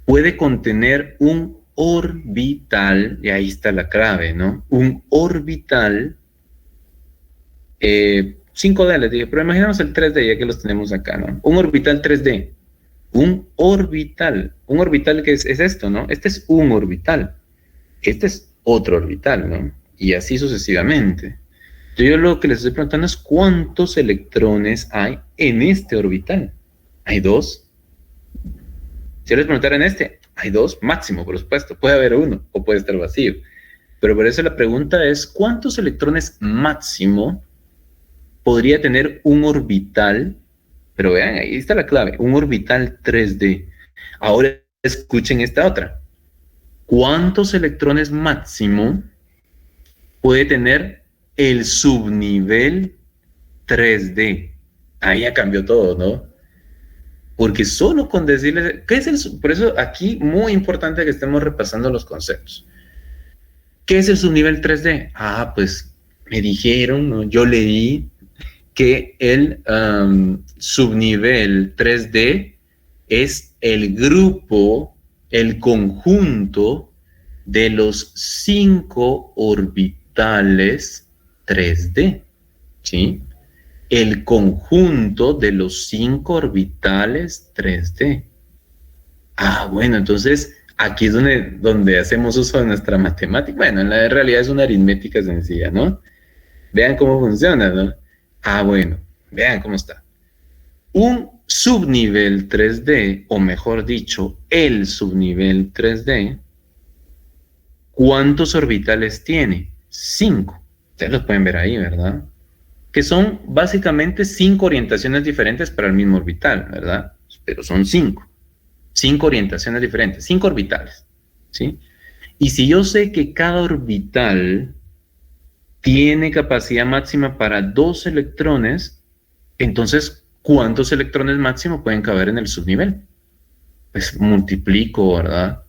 S1: Puede contener un orbital, y ahí está la clave, ¿no? Un orbital, 5D les dije, pero imaginemos el 3D, ya que los tenemos acá, ¿no? Un orbital 3D. Un orbital que es esto, ¿no? Este es un orbital. Este es otro orbital, ¿no? Y así sucesivamente. Entonces yo lo que les estoy preguntando es ¿cuántos electrones hay en este orbital? ¿Hay 2? Si yo les preguntara en este, hay 2, máximo, por supuesto. Puede haber 1 o puede estar vacío. Pero por eso la pregunta es ¿cuántos electrones máximo podría tener un orbital? Pero vean, ahí está la clave, un orbital 3D. Ahora escuchen esta otra. ¿Cuántos electrones máximo puede tener el subnivel 3D? Ahí ya cambió todo, ¿no? Porque solo con decirles, ¿qué es el? Por eso aquí muy importante que estemos repasando los conceptos. ¿Qué es el subnivel 3D? Pues me dijeron, ¿no? Yo leí que el subnivel 3D es el grupo, el conjunto de los 5 orbitales 3D, ¿sí? El conjunto de los 5 orbitales 3D. Ah, bueno, entonces aquí es donde hacemos uso de nuestra matemática. Bueno, en la realidad es una aritmética sencilla, ¿no? Vean cómo funciona, ¿no? Ah, bueno, vean cómo está. Un subnivel 3D, o mejor dicho, el subnivel 3D, ¿cuántos orbitales tiene? 5. Ustedes los pueden ver ahí, ¿verdad? Que son básicamente 5 orientaciones diferentes para el mismo orbital, ¿verdad? Pero son 5. 5 orientaciones diferentes, 5 orbitales, ¿sí? Y si yo sé que cada orbital tiene capacidad máxima para 2 electrones, entonces, ¿cuántos electrones máximo pueden caber en el subnivel? Pues multiplico, ¿verdad?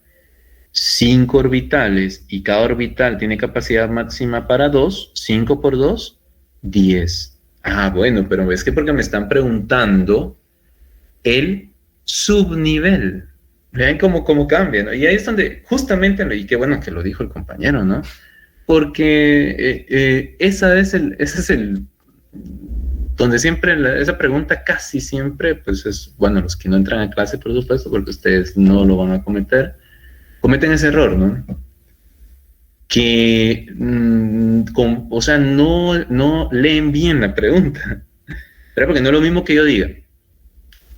S1: 5 orbitales y cada orbital tiene capacidad máxima para 2, 5 por 2, 10. Ah, bueno, pero es que porque me están preguntando el subnivel. Vean cómo cambia, ¿no? Y ahí es donde justamente, y qué bueno que lo dijo el compañero, ¿no? Porque ese es el donde siempre esa pregunta casi siempre, pues es, bueno, los que no entran a clase, por supuesto, porque ustedes no lo van a cometer, cometen ese error, ¿no? Que, o sea, no leen bien la pregunta. Pero porque no es lo mismo que yo diga,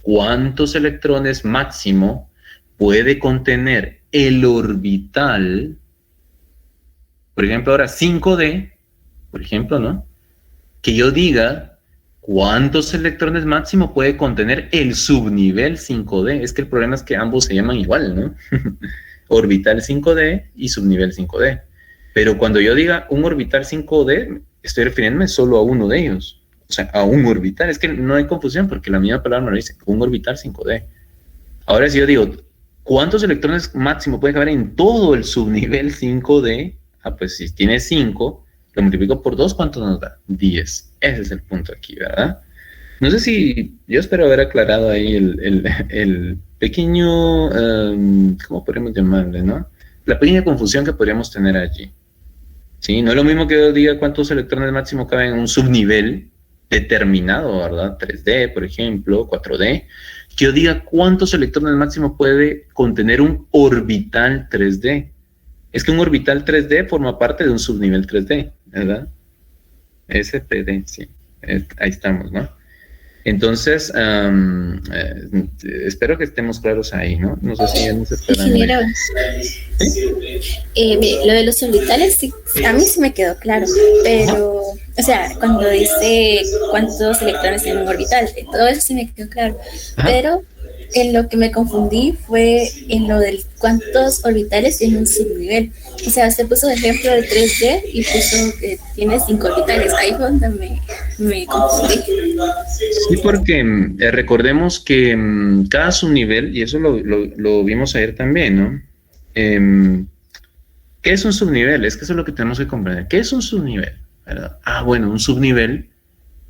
S1: ¿cuántos electrones máximo puede contener el orbital? Por ejemplo, ahora 5D, por ejemplo, ¿no? Que yo diga, ¿cuántos electrones máximo puede contener el subnivel 5D? Es que el problema es que ambos se llaman igual, ¿no? Orbital 5D y subnivel 5D. Pero cuando yo diga un orbital 5D, estoy refiriéndome solo a uno de ellos. O sea, a un orbital. Es que no hay confusión porque la misma palabra me lo dice, un orbital 5D. Ahora si yo digo, ¿cuántos electrones máximo puede caber en todo el subnivel 5D? Ah, pues si tiene 5, lo multiplico por 2, ¿cuánto nos da? 10. Ese es el punto aquí, ¿verdad? No sé si, yo espero haber aclarado ahí el pequeño, ¿cómo podríamos llamarle, no? La pequeña confusión que podríamos tener allí. ¿Sí? No es lo mismo que yo diga cuántos electrones máximo caben en un subnivel determinado, ¿verdad? 3D, por ejemplo, 4D. Que yo diga cuántos electrones máximo puede contener un orbital 3D. Es que un orbital 3D forma parte de un subnivel 3D, ¿verdad? SPD, sí. Ahí estamos, ¿no? Entonces, espero que estemos claros ahí, ¿no? No sé si ya nos esperan.
S3: Lo de los orbitales, sí, a mí sí me quedó claro, pero, o sea, cuando dice cuántos electrones en un orbital, todo eso sí me quedó claro, pero en lo que me confundí fue en lo del cuántos orbitales tiene un subnivel. O sea, se puso de ejemplo el 3D y puso que tiene 5 orbitales. Ahí fue donde me confundí.
S1: Sí, porque recordemos que cada subnivel, y eso lo vimos ayer también, ¿no? ¿Qué es un subnivel? Es que eso es lo que tenemos que comprender. ¿Qué es un subnivel? ¿Verdad? Ah, bueno, un subnivel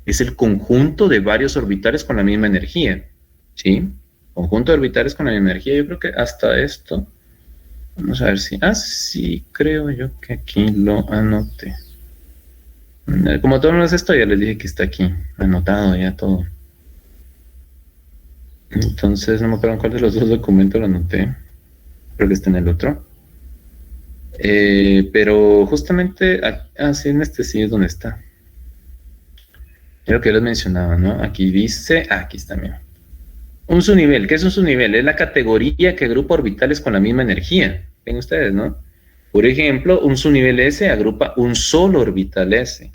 S1: es el conjunto de varios orbitales con la misma energía, ¿sí? Conjunto de orbitales con la misma energía. Yo creo que hasta esto, vamos a ver si, sí, creo yo que aquí lo anoté. Como todo esto ya les dije que está aquí, anotado ya todo. Entonces, no me acuerdo cuál de los dos documentos lo anoté. Creo que está en el otro. Pero justamente, sí, en este sí es donde está. Es lo que yo les mencionaba, ¿no? Aquí dice, aquí está, mira. Un subnivel, ¿qué es un subnivel? Es la categoría que agrupa orbitales con la misma energía. Ven ustedes, ¿no? Por ejemplo, un subnivel S agrupa un solo orbital S.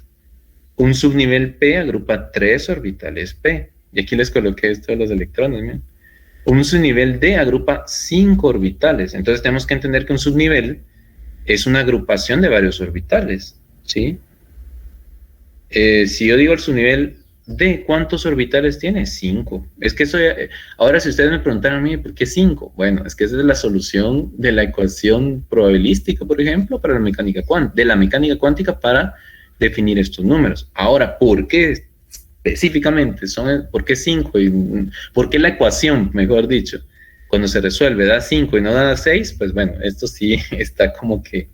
S1: Un subnivel P agrupa 3 orbitales P. Y aquí les coloqué esto de los electrones, miren. Un subnivel D agrupa 5 orbitales. Entonces tenemos que entender que un subnivel es una agrupación de varios orbitales, ¿sí? Si yo digo el subnivel D, ¿cuántos orbitales tiene? 5. Es que eso ya, ahora si ustedes me preguntaran a mí, ¿por qué 5? Bueno, es que esa es la solución de la ecuación probabilística, por ejemplo, para la mecánica cuántica para definir estos números. Ahora, ¿por qué específicamente por qué 5? ¿Por qué la ecuación, mejor dicho? cuando se resuelve da 5 y no da 6, pues bueno, esto sí está como que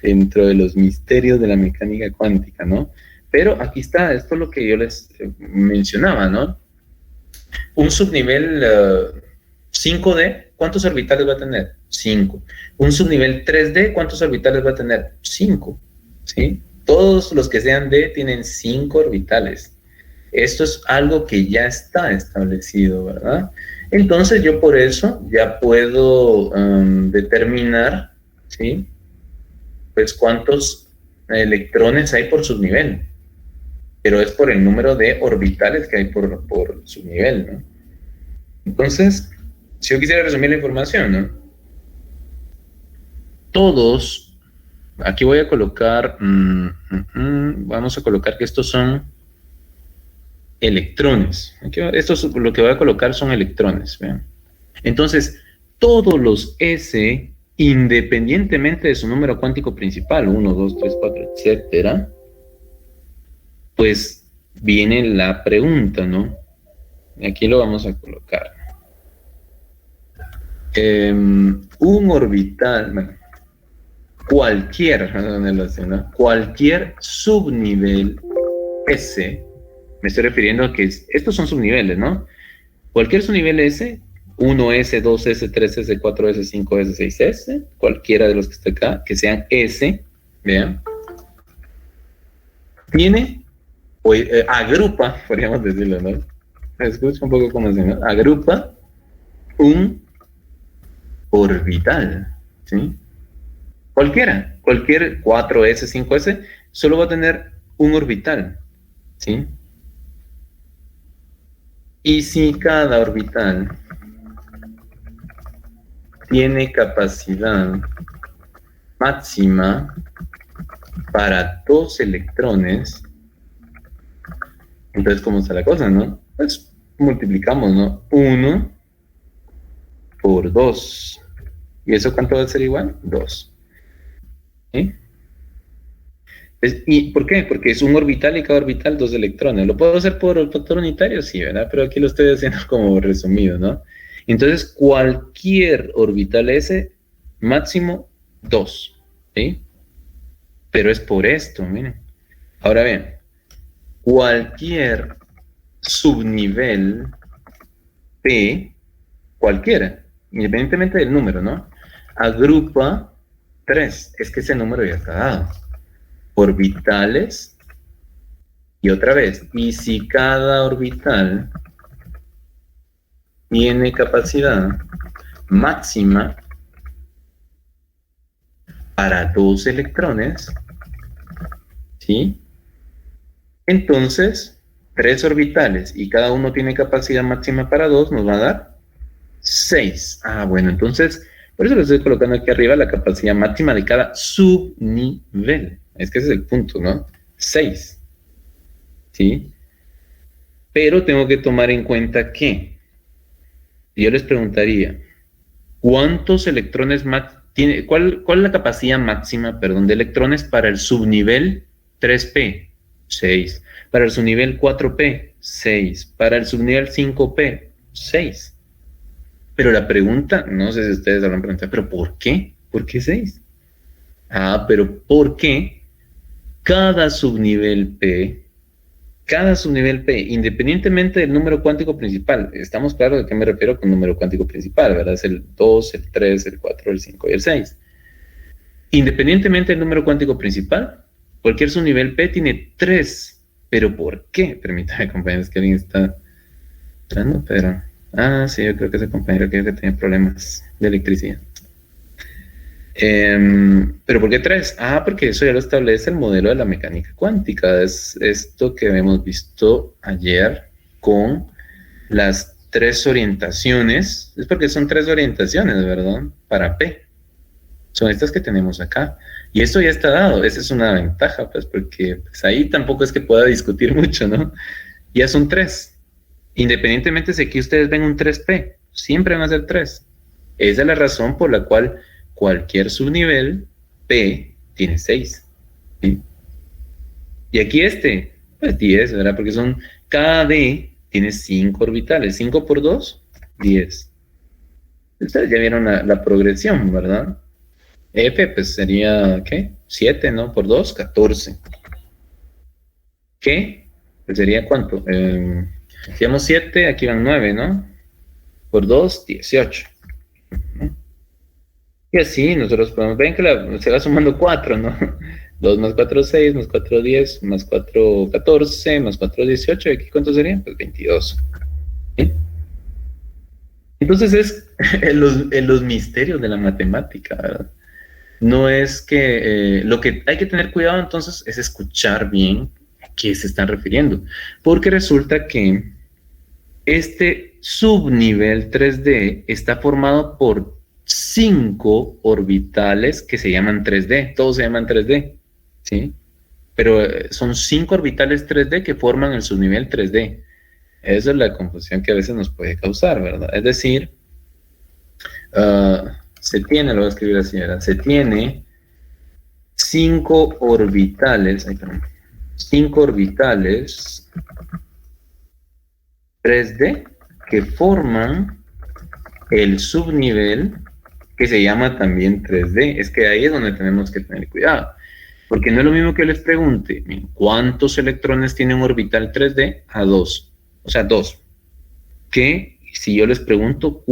S1: dentro de los misterios de la mecánica cuántica, ¿no? Pero aquí está, esto es lo que yo les mencionaba, ¿no? Un subnivel 5D, ¿cuántos orbitales va a tener? 5. Un subnivel 3D, ¿cuántos orbitales va a tener? 5, ¿sí? Todos los que sean D tienen 5 orbitales. Esto es algo que ya está establecido, ¿verdad? Entonces yo por eso ya puedo determinar, ¿sí? Pues cuántos electrones hay por subnivel. Pero es por el número de orbitales que hay por subnivel, ¿no? Entonces, si yo quisiera resumir la información, ¿no? Todos, aquí voy a colocar, vamos a colocar que estos son electrones. Esto es lo que voy a colocar son electrones, ¿vean? Entonces, todos los S, independientemente de su número cuántico principal, 1, 2, 3, 4, etcétera, pues viene la pregunta, ¿no? Aquí lo vamos a colocar. Un orbital, bueno, cualquier subnivel S, me estoy refiriendo a que estos son subniveles, ¿no? Cualquier subnivel S, 1S, 2S, 3S, 4S, 5S, 6S, cualquiera de los que está acá, que sean S, vean, tiene, o agrupa, podríamos decirlo, ¿no? Escucha un poco cómo se llama. Agrupa un orbital, ¿sí? Cualquier 4S, 5S, solo va a tener un orbital, ¿sí? Y si cada orbital tiene capacidad máxima para 2 electrones, entonces, ¿cómo está la cosa, no? Pues multiplicamos, ¿no? 1 por 2. ¿Y eso cuánto va a ser igual? 2. ¿Sí? ¿Y por qué? Porque es un orbital y cada orbital 2 electrones. ¿Lo puedo hacer por factor unitario? Sí, ¿verdad? Pero aquí lo estoy haciendo como resumido, ¿no? Entonces, cualquier orbital S, máximo 2. ¿Sí? Pero es por esto, miren. Ahora bien, cualquier subnivel P, cualquiera, independientemente del número, ¿no? Agrupa 3, es que ese número ya está dado. Orbitales, y otra vez, y si cada orbital tiene capacidad máxima para 2 electrones, ¿sí? Entonces, 3 orbitales y cada uno tiene capacidad máxima para 2, nos va a dar 6. Ah, bueno, entonces, por eso lo estoy colocando aquí arriba, la capacidad máxima de cada subnivel. Es que ese es el punto, ¿no? 6. ¿Sí? Pero tengo que tomar en cuenta que, yo les preguntaría, ¿cuántos electrones tiene? ¿Cuál es la capacidad máxima, perdón, de electrones para el subnivel 3P? 6. Para el subnivel 4P, 6. Para el subnivel 5P, 6. Pero la pregunta, no sé si ustedes habrán preguntado, ¿pero por qué? ¿Por qué 6? Ah, pero ¿por qué cada subnivel P, independientemente del número cuántico principal? Estamos claros de qué me refiero con número cuántico principal, ¿verdad? Es el 2, el 3, el 4, el 5 y el 6. Independientemente del número cuántico principal, cualquier subnivel P tiene 3. ¿Pero por qué? Permítame, compañeros, que alguien está entrando, pero... Ah, sí, yo creo que ese compañero que tenía problemas de electricidad. ¿Pero por qué 3? Ah, porque eso ya lo establece el modelo de la mecánica cuántica. Es esto que hemos visto ayer con las 3 orientaciones. Es porque son 3 orientaciones, ¿verdad? Para P. Son estas que tenemos acá. Y esto ya está dado. Esa es una ventaja, pues, porque pues, ahí tampoco es que pueda discutir mucho, ¿no? Ya son 3. Independientemente de si aquí ustedes ven un 3P, siempre van a ser 3. Esa es la razón por la cual cualquier subnivel P tiene 6. ¿Sí? Y aquí pues 10, ¿verdad? Porque cada D tiene 5 orbitales. 5 por 2, 10. Ustedes ya vieron la progresión, ¿verdad? F, pues sería, ¿qué? 7, ¿no? Por 2, 14. ¿Qué? Pues sería ¿cuánto? Si damos 7, aquí van 9, ¿no? Por 2, 18. Y así nosotros podemos ver que se va sumando 4, ¿no? 2 más 4, 6, más 4, 10, más 4, 14, más 4, 18. ¿Y aquí cuánto sería? Pues 22. ¿Sí? Entonces es en los misterios de la matemática, ¿verdad? No es que lo que hay que tener cuidado entonces es escuchar bien a qué se están refiriendo, porque resulta que este subnivel 3D está formado por 5 orbitales que se llaman 3D, todos se llaman 3D, ¿sí? Pero son 5 orbitales 3D que forman el subnivel 3D. Esa es la confusión que a veces nos puede causar, ¿verdad? Es decir, se tiene, lo voy a escribir así, ¿verdad? Se tiene 5 orbitales, 5 orbitales 3D que forman el subnivel que se llama también 3D. Es que ahí es donde tenemos que tener cuidado, porque no es lo mismo que les pregunte ¿cuántos electrones tiene un orbital 3D? A 2, o sea 2, que si yo les pregunto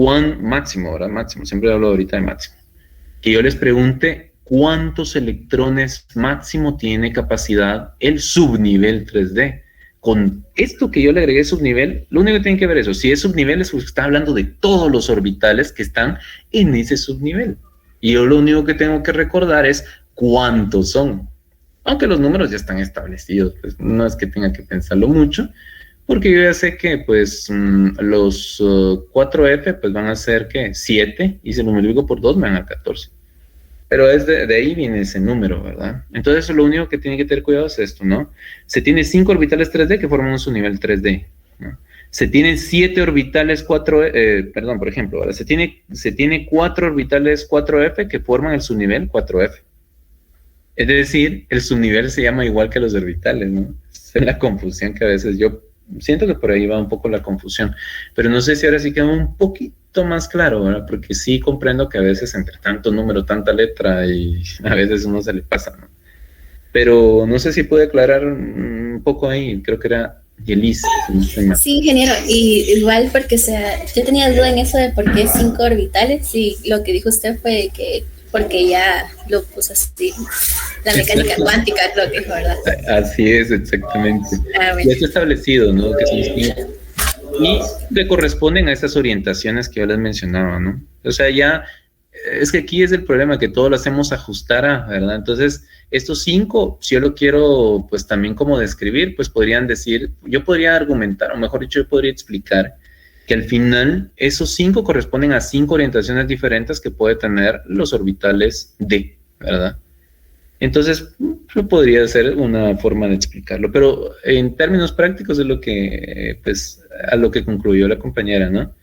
S1: máximo, ¿verdad? Máximo, siempre hablo ahorita de máximo, que yo les pregunte cuántos electrones máximo tiene capacidad el subnivel 3D. Con esto que yo le agregué subnivel, lo único que tienen que ver es eso. Si es subnivel, es porque está hablando de todos los orbitales que están en ese subnivel. Y yo lo único que tengo que recordar es cuántos son. Aunque los números ya están establecidos, pues no es que tenga que pensarlo mucho, porque yo ya sé que pues los 4F pues van a ser ¿qué? 7, y si lo multiplico por 2 me dan a 14. Pero de ahí viene ese número, ¿verdad? Entonces lo único que tiene que tener cuidado es esto, ¿no? Se tiene 5 orbitales 3D que forman un subnivel 3D, ¿no? Se tienen 7 orbitales 4, por ejemplo, ¿verdad? Se tiene 4 orbitales 4F que forman el subnivel 4F. Es decir, el subnivel se llama igual que los orbitales, ¿no? Esa es la confusión que a veces yo siento que por ahí va un poco la confusión, pero no sé si ahora sí queda un poquito más claro, ¿verdad? Porque sí comprendo que a veces entre tanto número, tanta letra y a veces uno se le pasa, ¿no? Pero no sé si pude aclarar un poco ahí, creo que era Yelis.
S3: Sí, ingeniero, y igual porque, o sea, yo tenía duda en eso de por qué 5 orbitales, y lo que dijo usted fue que porque ya lo puso así, la mecánica cuántica, creo que es, ¿verdad?
S1: Así es, exactamente.
S3: Bueno.
S1: Ya está establecido, ¿no? Que son 5. Y que corresponden a esas orientaciones que yo les mencionaba, ¿no? O sea, ya, es que aquí es el problema, que todo lo hacemos ajustar a, ¿verdad? Entonces, estos 5, si yo lo quiero, pues también como describir, pues podrían decir, yo podría argumentar, o mejor dicho, yo podría explicar que al final esos 5 corresponden a 5 orientaciones diferentes que puede tener los orbitales D, ¿verdad? Entonces, podría ser una forma de explicarlo, pero en términos prácticos es lo que, pues, a lo que concluyó la compañera, ¿no?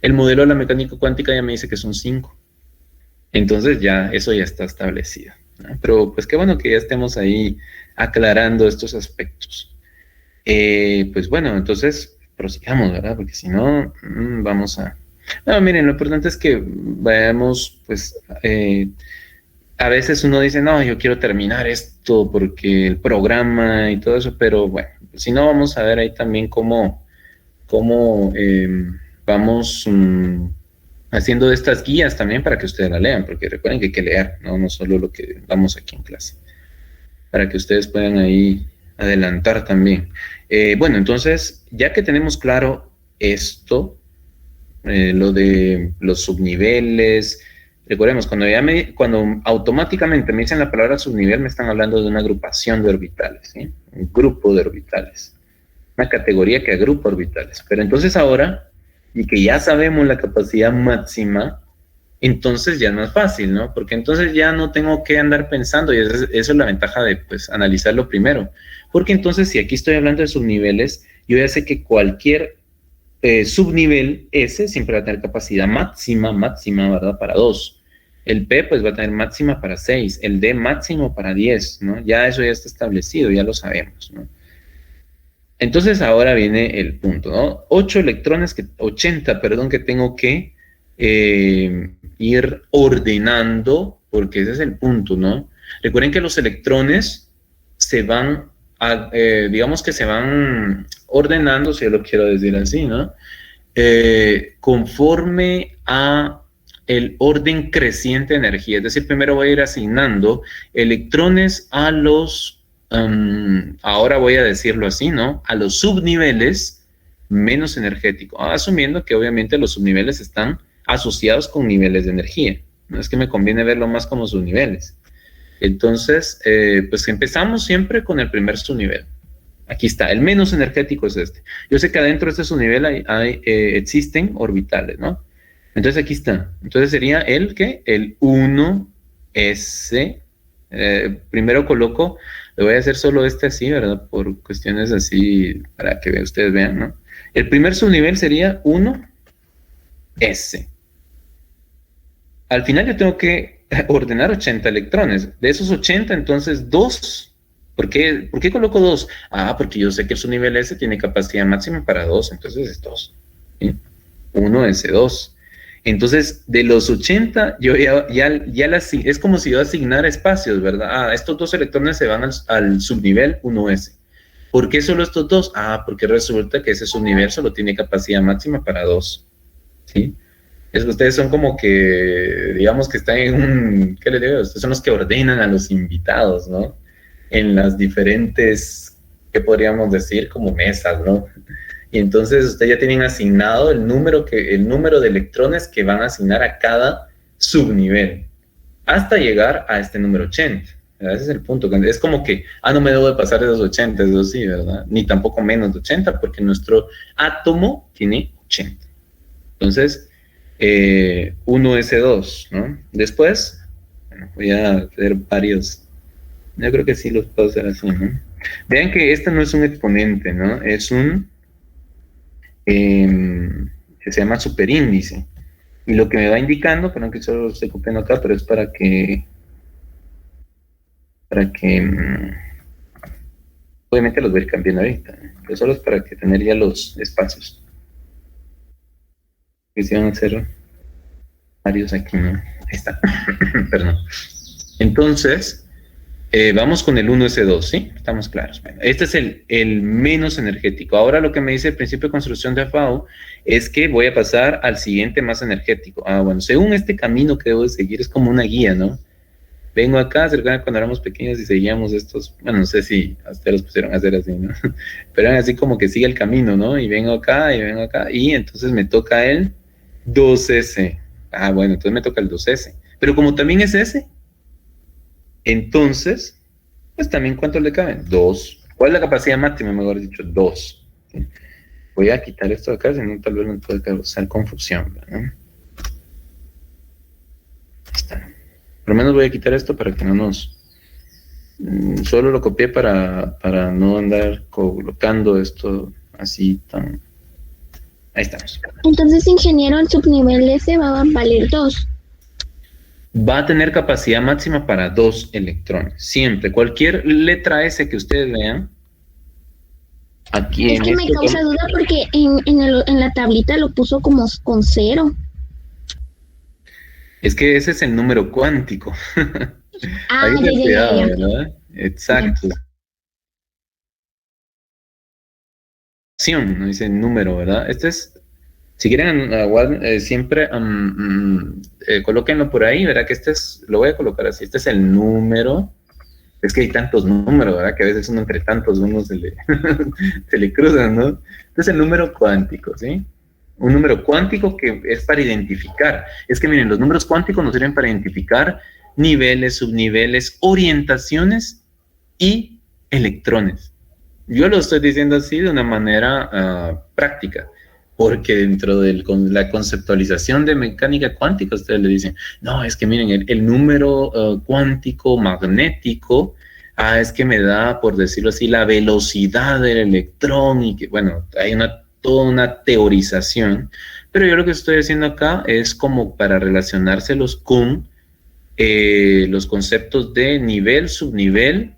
S1: El modelo de la mecánica cuántica ya me dice que son 5. Entonces ya, eso ya está establecido, ¿no? Pero pues qué bueno que ya estemos ahí aclarando estos aspectos. Pues bueno, entonces prosigamos, ¿verdad? Porque si no, vamos a... No, miren, lo importante es que vayamos, pues... a veces uno dice, no, yo quiero terminar esto porque el programa y todo eso, pero bueno, si no, vamos a ver ahí también cómo vamos haciendo de estas guías también para que ustedes la lean, porque recuerden que hay que leer, no solo lo que damos aquí en clase, para que ustedes puedan ahí adelantar también. Bueno, entonces, ya que tenemos claro esto, lo de los subniveles. Recordemos, cuando automáticamente me dicen la palabra subnivel, me están hablando de una agrupación de orbitales, ¿sí? Un grupo de orbitales, una categoría que agrupa orbitales. Pero entonces ahora, y que ya sabemos la capacidad máxima, entonces ya no es fácil, ¿no? Porque entonces ya no tengo que andar pensando, y esa es la ventaja de, pues, analizarlo primero. Porque entonces, si aquí estoy hablando de subniveles, yo ya sé que cualquier subnivel S siempre va a tener capacidad máxima, ¿verdad? Para 2. El P pues va a tener máxima para 6, el D máximo para 10, ¿no? Ya eso ya está establecido, ya lo sabemos, ¿no? Entonces ahora viene el punto, ¿no? 80, que tengo que ir ordenando, porque ese es el punto, ¿no? Recuerden que los electrones se van, digamos que se van ordenando, si yo lo quiero decir así, ¿no? Conforme a el orden creciente de energía. Es decir, primero voy a ir asignando electrones a los, ahora voy a decirlo así, ¿no? A los subniveles menos energéticos, asumiendo que obviamente los subniveles están asociados con niveles de energía. No es que me conviene verlo más como subniveles. Entonces, pues empezamos siempre con el primer subnivel. Aquí está, el menos energético es este. Yo sé que adentro de este subnivel existen orbitales, ¿no? Entonces aquí está. Entonces sería el 1s. Primero coloco, le voy a hacer solo este así, ¿verdad? Por cuestiones así, para que ustedes vean, ¿no? El primer subnivel sería 1s. Al final yo tengo que ordenar 80 electrones. De esos 80, entonces 2. ¿Por qué coloco 2? Porque yo sé que el subnivel S tiene capacidad máxima para 2, entonces es 2. ¿Sí? 1s2. Entonces, de los 80, yo es como si yo asignara espacios, ¿verdad? Estos 2 electrones se van al subnivel 1s. ¿Por qué solo estos 2? Porque resulta que ese subnivel solo tiene capacidad máxima para 2. ¿Sí? Ustedes son como que, digamos que están en un, ¿qué les digo? Ustedes son los que ordenan a los invitados, ¿no? En las diferentes, ¿qué podríamos decir? Como mesas, ¿no? Y entonces ustedes ya tienen asignado el número de electrones que van a asignar a cada subnivel, hasta llegar a este número 80. ¿Verdad? Ese es el punto. Es como que, no me debo de pasar de los 80, eso sí, ¿verdad? Ni tampoco menos de 80, porque nuestro átomo tiene 80. Entonces, 1s2, ¿no? Después, bueno, voy a hacer varios. Yo creo que sí los puedo hacer así, ¿no? Vean que este no es un exponente, ¿no? Es un que se llama superíndice. Y lo que me va indicando, perdón que solo lo estoy copiando acá, pero es para que obviamente los voy a ir cambiando ahorita, ¿no? Pero solo es para que tener ya los espacios. Que se van a hacer varios aquí, ¿no? Ahí está. Perdón. Entonces, vamos con el 1s2, ¿sí? Estamos claros. Bueno, este es el menos energético. Ahora lo que me dice el principio de construcción de FAO es que voy a pasar al siguiente más energético. Bueno, según este camino que debo de seguir, es como una guía, ¿no? Vengo acá, cerca cuando éramos pequeños y seguíamos estos, bueno, no sé si a ustedes los pusieron a hacer así, ¿no? Pero eran así como que sigue el camino, ¿no? Y vengo acá, y entonces me toca el 2s. Bueno, entonces me toca el 2s. Pero como también es s, entonces, pues también ¿cuántos le caben? 2. ¿Cuál es la capacidad máxima, mejor dicho? 2. ¿Sí? Voy a quitar esto de acá, si no tal vez me puede causar confusión, ¿verdad? Ahí está. Por lo menos voy a quitar esto para que no nos... Solo lo copié para no andar colocando esto así tan... Ahí estamos.
S4: Entonces, ingeniero, el subnivel S va a valer 2.
S1: Va a tener capacidad máxima para 2 electrones. Siempre. Cualquier letra S que ustedes vean. Aquí
S4: es que me causa duda porque en la tablita lo puso como con 0.
S1: Es que ese es el número cuántico.
S4: Ya.
S1: ¿Verdad? Exacto. No dice número, ¿verdad? Este es, si quieren, siempre colóquenlo por ahí, ¿verdad? Que lo voy a colocar así, este es el número. Es que hay tantos números, ¿verdad? Que a veces uno entre tantos uno se le cruzan, ¿no? Este es el número cuántico, ¿sí? Un número cuántico que es para identificar. Es que miren, los números cuánticos nos sirven para identificar niveles, subniveles, orientaciones y electrones. Yo lo estoy diciendo así de una manera práctica, porque dentro de la conceptualización de mecánica cuántica, ustedes le dicen, no, es que miren, el número cuántico magnético, es que me da, por decirlo así, la velocidad del electrón, y que, bueno, hay toda una teorización, pero yo lo que estoy haciendo acá es como para relacionárselos con los conceptos de nivel, subnivel,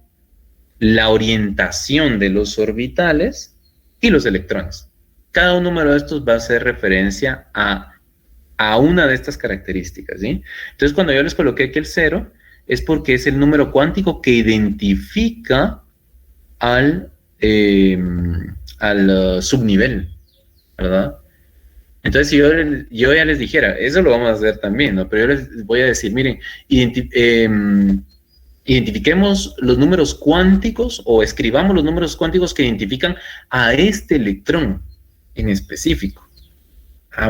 S1: la orientación de los orbitales y los electrones. Cada un número de estos va a hacer referencia a a una de estas características, ¿sí? Entonces, cuando yo les coloqué aquí el 0, es porque es el número cuántico que identifica al subnivel, ¿verdad? Entonces, si yo ya les dijera, eso lo vamos a hacer también, ¿no? Pero yo les voy a decir, miren, identifiquemos los números cuánticos o escribamos los números cuánticos que identifican a este electrón en específico.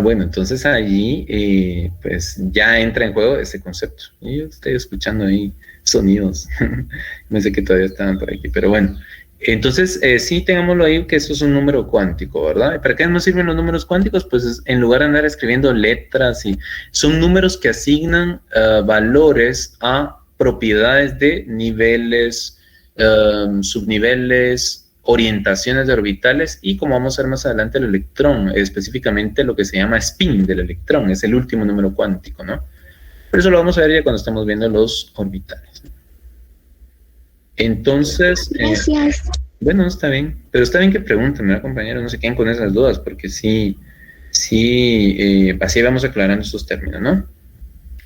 S1: Bueno, entonces allí pues ya entra en juego ese concepto. Y yo estoy escuchando ahí sonidos. No sé que todavía estaban por aquí, pero bueno. Entonces, sí, tengámoslo ahí, que eso es un número cuántico, ¿verdad? ¿Para qué nos sirven los números cuánticos? Pues en lugar de andar escribiendo letras, son números que asignan valores a propiedades de niveles, subniveles, orientaciones de orbitales y, como vamos a ver más adelante, el electrón, específicamente lo que se llama spin del electrón, es el último número cuántico, ¿no? Pero eso lo vamos a ver ya cuando estemos viendo los orbitales. Entonces,
S4: Gracias.
S1: Bueno, está bien, pero está bien que pregunten, ¿verdad, compañeros? No se queden con esas dudas, porque sí, así vamos aclarando estos términos, ¿no?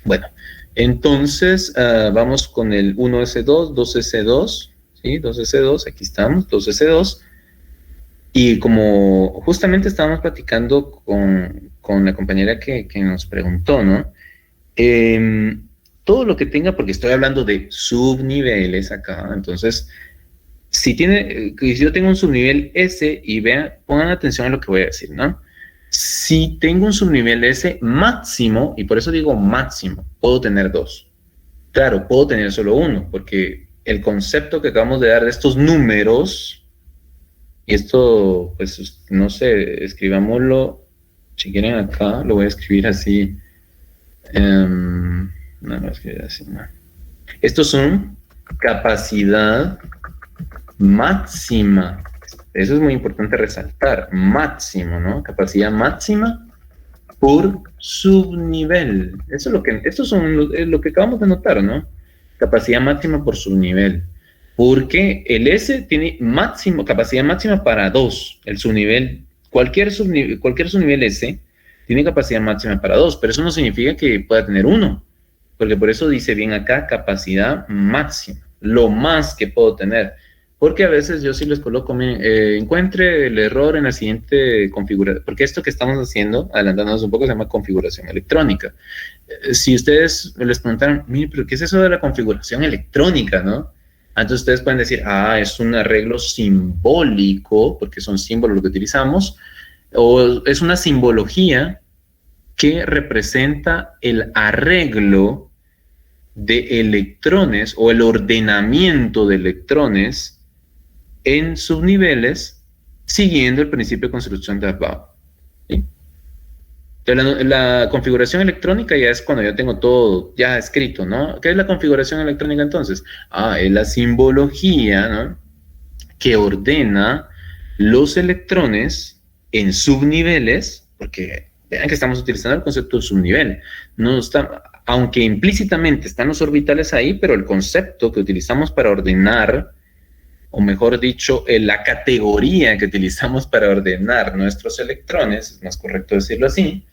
S1: Bueno, entonces vamos con el 1s2, 2s2, ¿sí? 2s2, aquí estamos, 2s2, y como justamente estábamos platicando con la compañera que nos preguntó, ¿no? Todo lo que tenga, porque estoy hablando de subniveles acá, entonces, si yo tengo un subnivel S, y pongan atención a lo que voy a decir, ¿no? Si tengo un subnivel S máximo, y por eso digo máximo, puedo tener 2. Claro, puedo tener solo 1, porque el concepto que acabamos de dar de estos números, y esto, pues, no sé, escribámoslo, si quieren acá, lo voy a escribir así. No, lo escribir así, no. Estos son capacidad máxima. Eso es muy importante resaltar. Máximo, ¿no? Capacidad máxima por subnivel. Eso es lo que, esto es lo que acabamos de notar, ¿no? Capacidad máxima por subnivel. Porque el S tiene capacidad máxima para 2. El subnivel, cualquier subnivel S tiene capacidad máxima para 2, pero eso no significa que pueda tener 1. Porque por eso dice bien acá, capacidad máxima. Lo más que puedo tener. Porque a veces yo sí les coloco, encuentre el error en la siguiente configuración, porque esto que estamos haciendo, adelantándonos un poco, se llama configuración electrónica. Si ustedes les preguntaran, mire, pero ¿qué es eso de la configuración electrónica, no? Entonces ustedes pueden decir, es un arreglo simbólico, porque son símbolos lo que utilizamos, o es una simbología que representa el arreglo de electrones o el ordenamiento de electrones en subniveles siguiendo el principio de construcción de Abba. ¿Sí? Entonces, la configuración electrónica ya es cuando yo tengo todo ya escrito, ¿no? ¿Qué es la configuración electrónica entonces? Es la simbología, ¿no?, que ordena los electrones en subniveles, porque vean que estamos utilizando el concepto de subnivel. No está, aunque implícitamente están los orbitales ahí, pero el concepto que utilizamos para ordenar, o mejor dicho, la categoría que utilizamos para ordenar nuestros electrones, es más correcto decirlo así,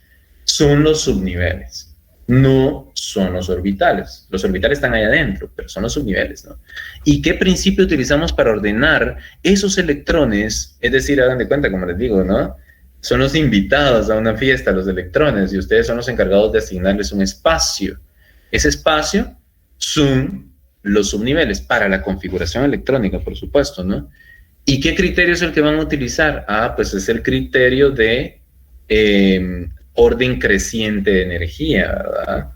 S1: son los subniveles, no son los orbitales. Los orbitales están ahí adentro, pero son los subniveles, ¿no? ¿Y qué principio utilizamos para ordenar esos electrones? Es decir, hagan de cuenta, como les digo, ¿no? Son los invitados a una fiesta, los electrones, y ustedes son los encargados de asignarles un espacio. Ese espacio son los subniveles para la configuración electrónica, por supuesto, ¿no? ¿Y qué criterio es el que van a utilizar? Pues es el criterio de orden creciente de energía, ¿verdad?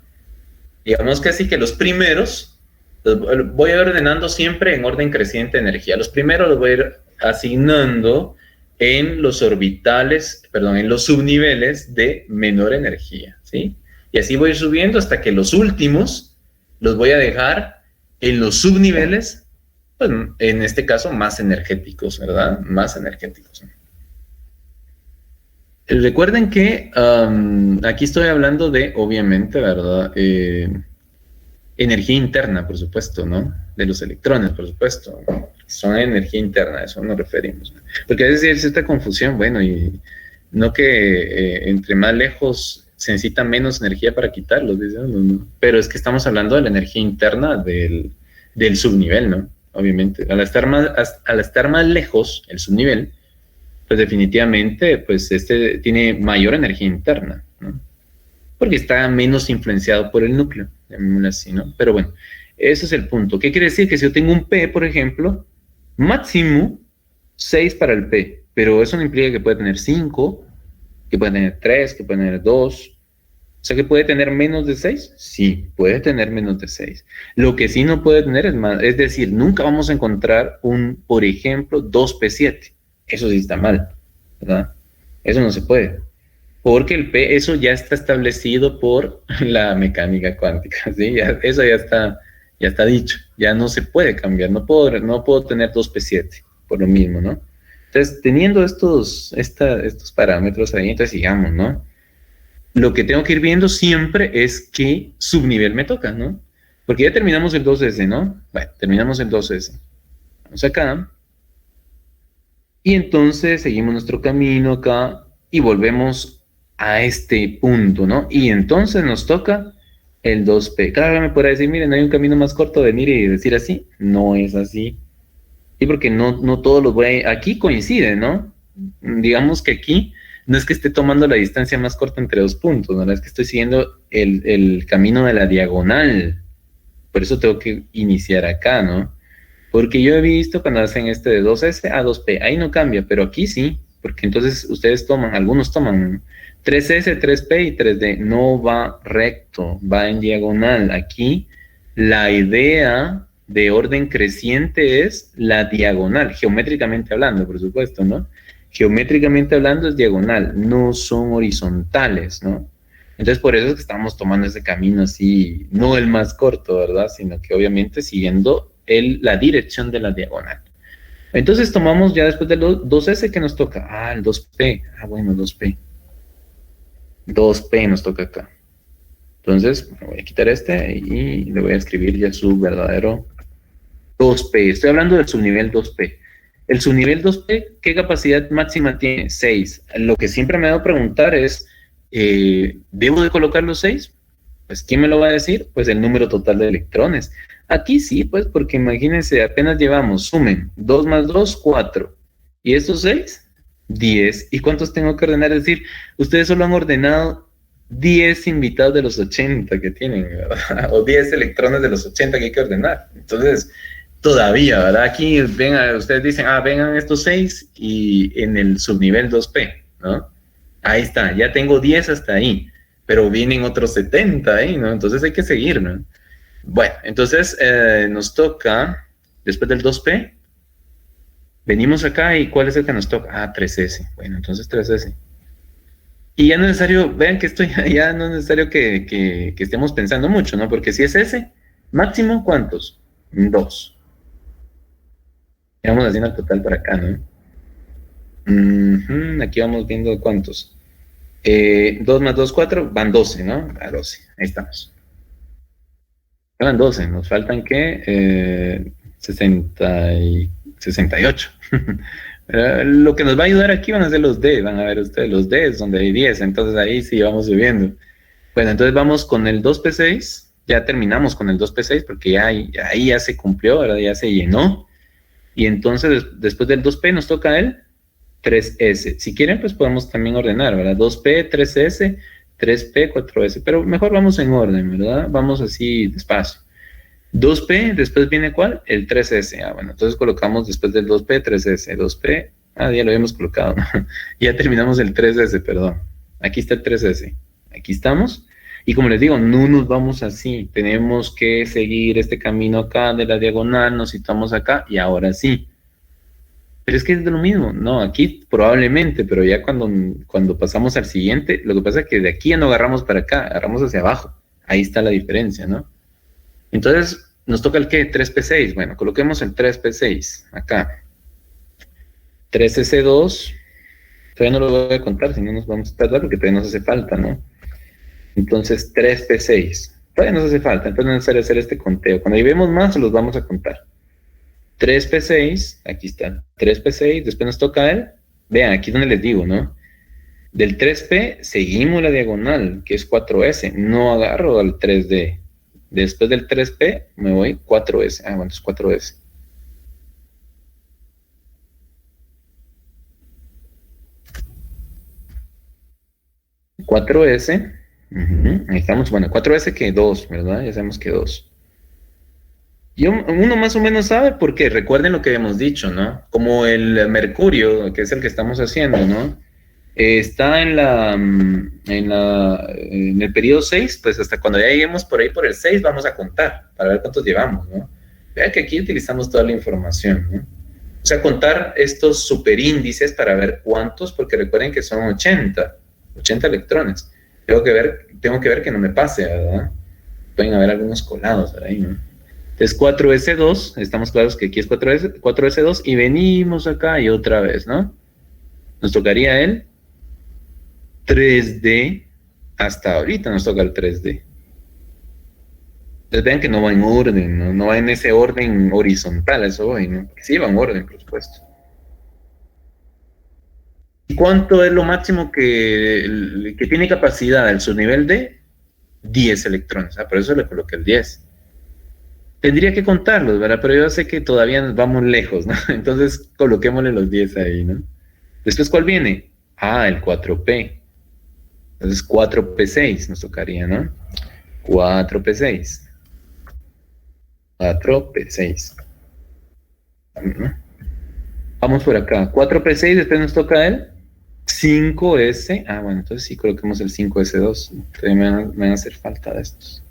S1: Digamos que así que los primeros, los voy a ir ordenando siempre en orden creciente de energía. Los primeros los voy a ir asignando en los orbitales, en los subniveles de menor energía, ¿sí? Y así voy a ir subiendo hasta que los últimos los voy a dejar en los subniveles, pues en este caso más energéticos, ¿verdad? Más energéticos. Recuerden que aquí estoy hablando de, obviamente, ¿verdad? Energía interna, por supuesto, ¿no? De los electrones, por supuesto. Son energía interna, a eso nos referimos. Porque a veces hay cierta confusión, bueno, y no que entre más lejos se necesita menos energía para quitarlos, dice, no. Pero es que estamos hablando de la energía interna del subnivel, ¿no? Obviamente, al estar más lejos, el subnivel, pues definitivamente, pues tiene mayor energía interna, ¿no? Porque está menos influenciado por el núcleo, llamémoslo así, ¿no? Pero bueno, ese es el punto. ¿Qué quiere decir? Que si yo tengo un P, por ejemplo, máximo 6 para el P, pero eso no implica que pueda tener 5, que pueda tener 3, que pueda tener 2. O sea, que puede tener menos de 6. Sí, puede tener menos de 6. Lo que sí no puede tener es más. Es decir, nunca vamos a encontrar por ejemplo, 2P7. Eso sí está mal, ¿verdad? Eso no se puede. Porque el P, eso ya está establecido por la mecánica cuántica, ¿sí? Eso ya está dicho. Ya no se puede cambiar. No puedo tener 2P7 por lo mismo, ¿no? Entonces, teniendo estos parámetros ahí, entonces sigamos, ¿no? Lo que tengo que ir viendo siempre es qué subnivel me toca, ¿no? Porque ya terminamos el 2S, ¿no? Bueno, terminamos el 2S. Vamos acá. Y entonces seguimos nuestro camino acá y volvemos a este punto, ¿no? Y entonces nos toca el 2P. Claro, me podrá decir, miren, hay un camino más corto de venir y decir así. No es así. Y porque no todos los voy a... Aquí coinciden, ¿no? Digamos que aquí no es que esté tomando la distancia más corta entre dos puntos, ¿no? Es que estoy siguiendo el camino de la diagonal. Por eso tengo que iniciar acá, ¿no? Porque yo he visto cuando hacen de 2S a 2P, ahí no cambia, pero aquí sí, porque entonces algunos toman 3S, 3P y 3D. No va recto, va en diagonal. Aquí la idea de orden creciente es la diagonal, geométricamente hablando, por supuesto, ¿no? Geométricamente hablando es diagonal, no son horizontales, ¿no? Entonces por eso es que estamos tomando ese camino así, no el más corto, ¿verdad? Sino que obviamente siguiendo la dirección de la diagonal. Entonces tomamos ya después del 2S que nos toca, el 2P, bueno, 2P. 2P nos toca acá. Entonces voy a quitar y le voy a escribir ya su verdadero 2P. Estoy hablando del subnivel 2P. El subnivel 2P, ¿qué capacidad máxima tiene? 6. Lo que siempre me ha dado a preguntar es, ¿debo de colocar los 6? Pues, ¿quién me lo va a decir? Pues el número total de electrones. Aquí sí, pues, porque imagínense, apenas llevamos, sumen, 2 más 2, 4. ¿Y estos 6? 10. ¿Y cuántos tengo que ordenar? Es decir, ustedes solo han ordenado 10 invitados de los 80 que tienen, ¿verdad? O 10 electrones de los 80 que hay que ordenar. Entonces, todavía, ¿verdad? Aquí ustedes dicen, vengan estos 6 y en el subnivel 2P, ¿no? Ahí está, ya tengo 10 hasta ahí, pero vienen otros 70 ahí, ¿no? Entonces hay que seguir, ¿no? Bueno, entonces nos toca, después del 2P, venimos acá y ¿cuál es el que nos toca? 3S. Bueno, entonces 3S. Y ya no es necesario, vean que ya no es necesario que estemos pensando mucho, ¿no? Porque si es S, máximo, ¿cuántos? 2. Y vamos haciendo el total para acá, ¿no? Aquí vamos viendo cuántos. 2 más 2, 4, van 12, ¿no? 12, ahí estamos. Van 12, nos faltan, ¿qué? 68. Lo que nos va a ayudar aquí van a ser los D, van a ver ustedes los D, donde hay 10, entonces ahí sí vamos subiendo. Bueno, entonces vamos con el 2P6, ya terminamos con el 2P6 porque ahí ya se cumplió, ¿verdad? Ya se llenó. Y entonces después del 2P nos toca el 3S. Si quieren, pues podemos también ordenar, ¿verdad? 2P, 3S, 3P, 4S, pero mejor vamos en orden, ¿verdad? Vamos así despacio. 2P, después viene ¿cuál? El 3S. Bueno, entonces colocamos después del 2P, 3S. 2P, ya lo habíamos colocado, ¿no? Ya terminamos el 3S, perdón. Aquí está el 3S. Aquí estamos. Y como les digo, no nos vamos así. Tenemos que seguir este camino acá de la diagonal, nos citamos acá y ahora sí. Pero es que es de lo mismo. No, aquí probablemente, pero ya cuando pasamos al siguiente, lo que pasa es que de aquí ya no agarramos para acá, agarramos hacia abajo. Ahí está la diferencia, ¿no? Entonces, ¿nos toca el qué? 3P6. Bueno, coloquemos el 3P6 acá. 3S2. Todavía no lo voy a contar, si no nos vamos a tardar porque todavía nos hace falta, ¿no? Entonces, 3P6. Todavía nos hace falta, entonces no es necesario hacer este conteo. Cuando llevemos más, los vamos a contar. 3P6, aquí está. 3P6, después nos toca el... Vean, aquí es donde les digo, ¿no? Del 3P seguimos la diagonal, que es 4S. No agarro al 3D. Después del 3P me voy 4S. Ah, bueno, es 4S. ¿4S? Ahí estamos. Bueno, 4S que 2, ¿verdad? Ya sabemos que 2. Y uno más o menos sabe por qué. Recuerden lo que habíamos dicho, ¿no? Como el mercurio, que es el que estamos haciendo, ¿no? Está en el periodo 6, pues hasta cuando ya lleguemos por ahí por el 6 vamos a contar para ver cuántos llevamos, ¿no? Vean que aquí utilizamos toda la información, ¿no? O sea, contar estos superíndices para ver cuántos, porque recuerden que son 80 electrones. Tengo que ver que no me pase, ¿verdad? Pueden haber algunos colados por ahí, ¿no? Entonces 4S2, estamos claros que aquí es 4S2 y venimos acá y otra vez, ¿no? Nos tocaría el 3D, hasta ahorita nos toca el 3D. Entonces vean que no va en orden, no va en ese orden horizontal, eso voy, ¿no? Porque sí va en orden, por supuesto. ¿Y cuánto es lo máximo que tiene capacidad el subnivel D? 10 electrones, por eso le coloqué el 10. Tendría que contarlos, ¿verdad? Pero yo sé que todavía nos vamos lejos, ¿no? Entonces coloquémosle los 10 ahí, ¿no? Después, ¿cuál viene? El 4P. Entonces 4P6 nos tocaría, ¿no? 4P6. 4P6. Vamos por acá. 4P6, después nos toca el 5S. Bueno, entonces sí coloquemos el 5S2. Entonces me van a hacer falta de estos.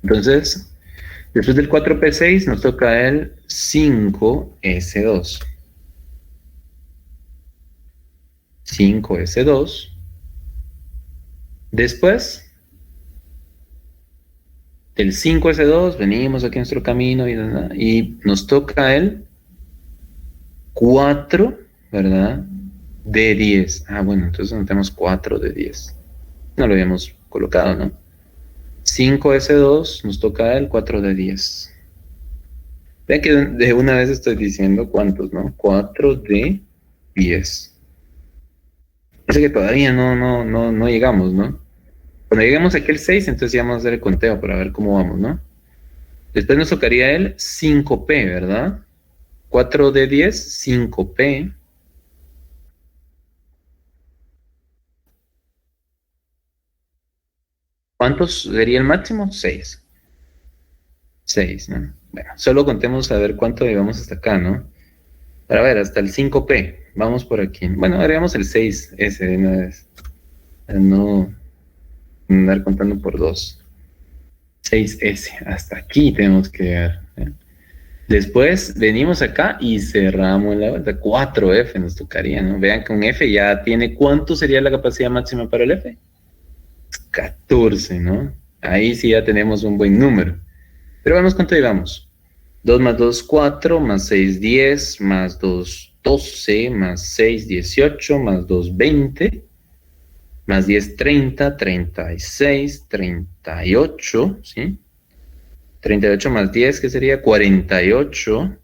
S1: Entonces, después del 4P6 nos toca el 5S2. 5S2. Después del 5S2 venimos aquí a nuestro camino y nos toca el 4, ¿verdad? D10. Bueno, entonces no tenemos 4 D10. No lo habíamos colocado, ¿no? 5S2 nos toca el 4 D10. Vean que de una vez estoy diciendo cuántos, ¿no? 4 D10. Parece que todavía no llegamos, ¿no? Cuando lleguemos aquí al 6, entonces ya vamos a hacer el conteo para ver cómo vamos, ¿no? Después nos tocaría el 5P, ¿verdad? 4 de 10, 5P. ¿Cuántos sería el máximo? 6. 6, ¿no? Bueno, solo contemos a ver cuánto llevamos hasta acá, ¿no? Para ver, hasta el 5P. Vamos por aquí. Bueno, agregamos el 6S de una vez. Para no andar contando por 2. 6S. Hasta aquí tenemos que llegar, ¿eh? Después venimos acá y cerramos la vuelta. 4F nos tocaría, ¿no? Vean que un F ya tiene... ¿Cuánto sería la capacidad máxima para el F? 14, ¿no? Ahí sí ya tenemos un buen número. Pero vamos cuánto llevamos. 2 más 2, 4, más 6, 10, más 2, 12, más 6, 18, más 2, 20, más 10, 30, 36, 38, ¿sí? 38 más 10, ¿qué sería? 48,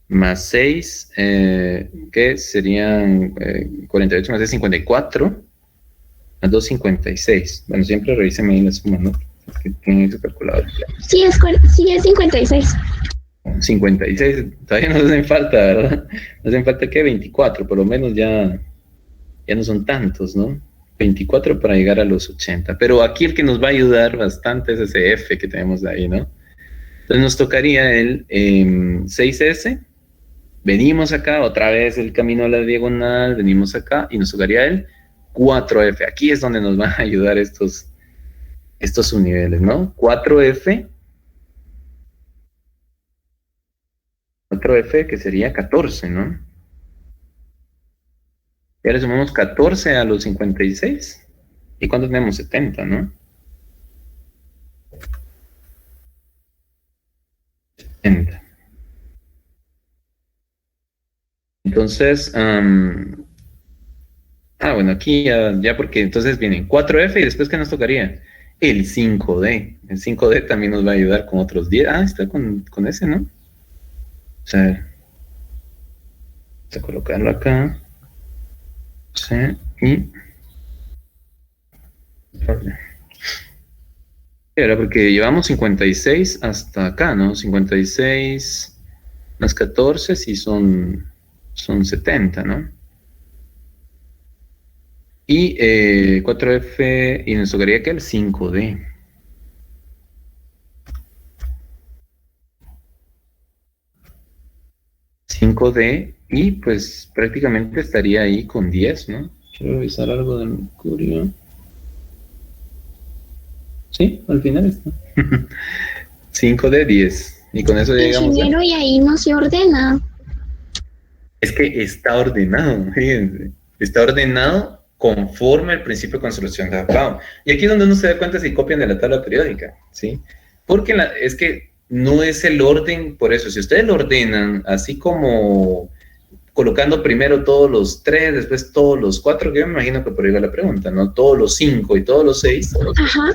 S1: más 6, ¿qué serían? 48 más 6, 54, más 2, 56. Bueno, siempre revisen ahí la suma, ¿no? Que tienen su calculador.
S4: Sí, es 56.
S1: 56, todavía nos hacen falta, ¿verdad? Nos hacen falta, ¿qué? 24, por lo menos ya no son tantos, ¿no? 24 para llegar a los 80. Pero aquí el que nos va a ayudar bastante es ese F que tenemos ahí, ¿no? Entonces nos tocaría el 6S. Venimos acá, otra vez el camino a la diagonal, venimos acá y nos tocaría el 4F. Aquí es donde nos van a ayudar estos subniveles, ¿no? 4F. 4F que sería 14, ¿no? Ya le sumamos 14 a los 56. ¿Y cuántos tenemos? 70, ¿no? 70. Entonces, bueno, aquí ya porque entonces vienen 4F y después ¿qué nos tocaría? el 5D. El 5D también nos va a ayudar con otros 10. Ah, está con ese, ¿no? O sea, vamos a colocarlo acá. Sí, y... Era porque llevamos 56 hasta acá, ¿no? 56 más 14 sí son 70, ¿no? Y 4F, y nos tocaría que el 5D. 5D, y pues prácticamente estaría ahí con 10, ¿no? Quiero revisar algo de Mercurio. Sí, al final está. 5 de 10. Y con eso ya llegamos.
S4: Ingeniero, y ahí no se ordena.
S1: Es que está ordenado, fíjense. Está ordenado conforme al principio de construcción de Aufbau. Y aquí es donde uno se da cuenta si copian de la tabla periódica, ¿sí? Porque es que no es el orden, por eso, si ustedes lo ordenan así como colocando primero todos los 3, después todos los 4, que yo me imagino que por ahí va la pregunta, ¿no? Todos los 5 y todos los 6.
S4: Ajá.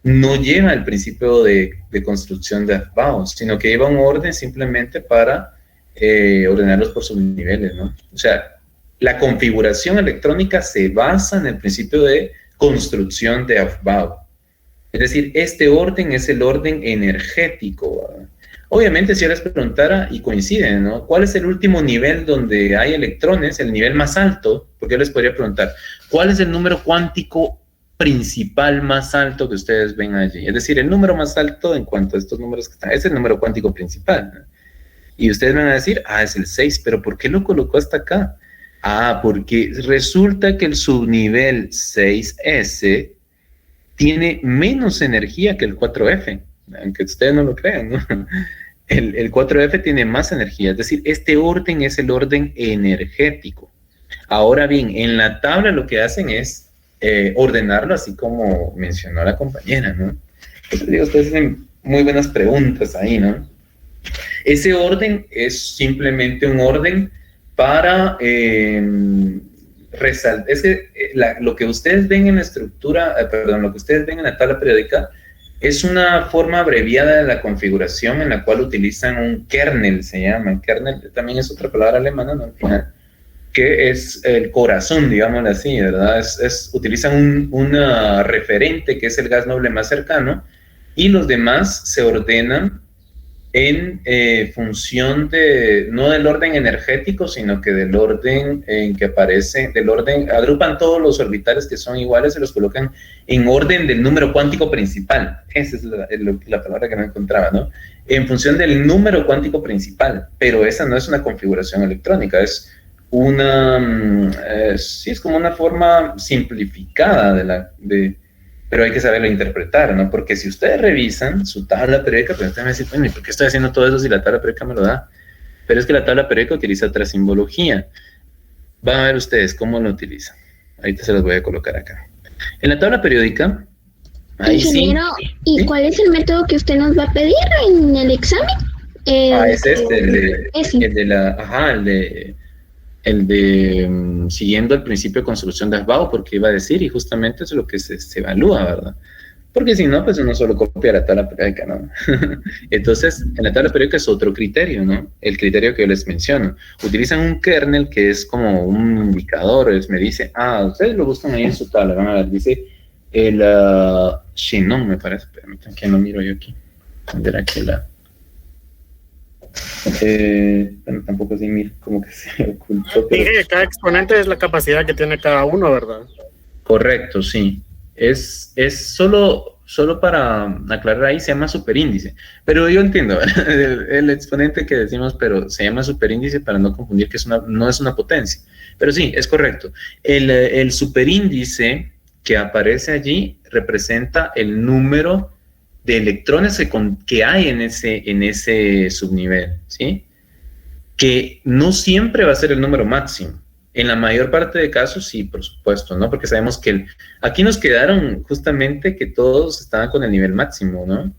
S1: No lleva el principio de construcción de Aufbau, sino que lleva un orden simplemente para ordenarlos por subniveles, ¿no? O sea, la configuración electrónica se basa en el principio de construcción de Aufbau. Es decir, este orden es el orden energético, ¿verdad? Obviamente, si yo les preguntara, y coinciden, ¿no? ¿Cuál es el último nivel donde hay electrones, el nivel más alto? Porque yo les podría preguntar, ¿cuál es el número cuántico principal más alto que ustedes ven allí? Es decir, el número más alto en cuanto a estos números que están, es el número cuántico principal, ¿no? Y ustedes van a decir, es el 6, pero ¿por qué lo colocó hasta acá? Porque resulta que el subnivel 6S tiene menos energía que el 4F, aunque ustedes no lo crean, ¿no? El 4F tiene más energía, es decir, este orden es el orden energético. Ahora bien, en la tabla lo que hacen es ordenarlo así como mencionó la compañera, ¿no? Entonces, digo, ustedes hacen muy buenas preguntas ahí, ¿no? Ese orden es simplemente un orden para resaltar. Es que lo que ustedes ven en la estructura, lo que ustedes ven en la tabla periódica es una forma abreviada de la configuración en la cual utilizan un kernel, se llama. Kernel también es otra palabra alemana, ¿no? Al final, que es el corazón, digámoslo así, ¿verdad? Utilizan una referente que es el gas noble más cercano, y los demás se ordenan en función no del orden energético, sino que del orden en que aparece, agrupan todos los orbitales que son iguales y los colocan en orden del número cuántico principal. Esa es la palabra que no encontraba, ¿no? En función del número cuántico principal, pero esa no es una configuración electrónica, es es como una forma simplificada pero hay que saberlo interpretar, ¿no? Porque si ustedes revisan su tabla periódica, pues ustedes van a decir, bueno, ¿y por qué estoy haciendo todo eso si la tabla periódica me lo da? Pero es que la tabla periódica utiliza otra simbología. Van a ver ustedes cómo lo utilizan. Ahorita se los voy a colocar acá. En la tabla periódica, ahí
S4: Ingeniero,
S1: sí.
S4: ¿y
S1: ¿sí?
S4: cuál es el método que usted nos va a pedir en el examen?
S1: Es el de siguiendo el principio de construcción de Aufbau, porque iba a decir, y justamente eso es lo que se evalúa, ¿verdad? Porque si no, pues uno solo copia la tabla periódica, ¿no? Entonces, en la tabla periódica es otro criterio, ¿no? El criterio que yo les menciono. Utilizan un kernel que es como un indicador, me dice, ustedes lo buscan ahí en su tabla, van a ver, dice el Xenon, me parece, permítanme que no miro yo aquí. ¿Dónde era que bueno, tampoco así, mira, como que se ocultó.
S5: Dije que cada exponente es la capacidad que tiene cada uno, ¿verdad?
S1: Correcto, sí. Es solo para aclarar ahí, se llama superíndice. Pero yo entiendo, el exponente que decimos, pero se llama superíndice para no confundir que no es una potencia. Pero sí, es correcto. El superíndice que aparece allí representa el número de electrones que hay en ese subnivel, ¿sí? Que no siempre va a ser el número máximo. En la mayor parte de casos, sí, por supuesto, ¿no? Porque sabemos que aquí nos quedaron justamente que todos estaban con el nivel máximo, ¿no?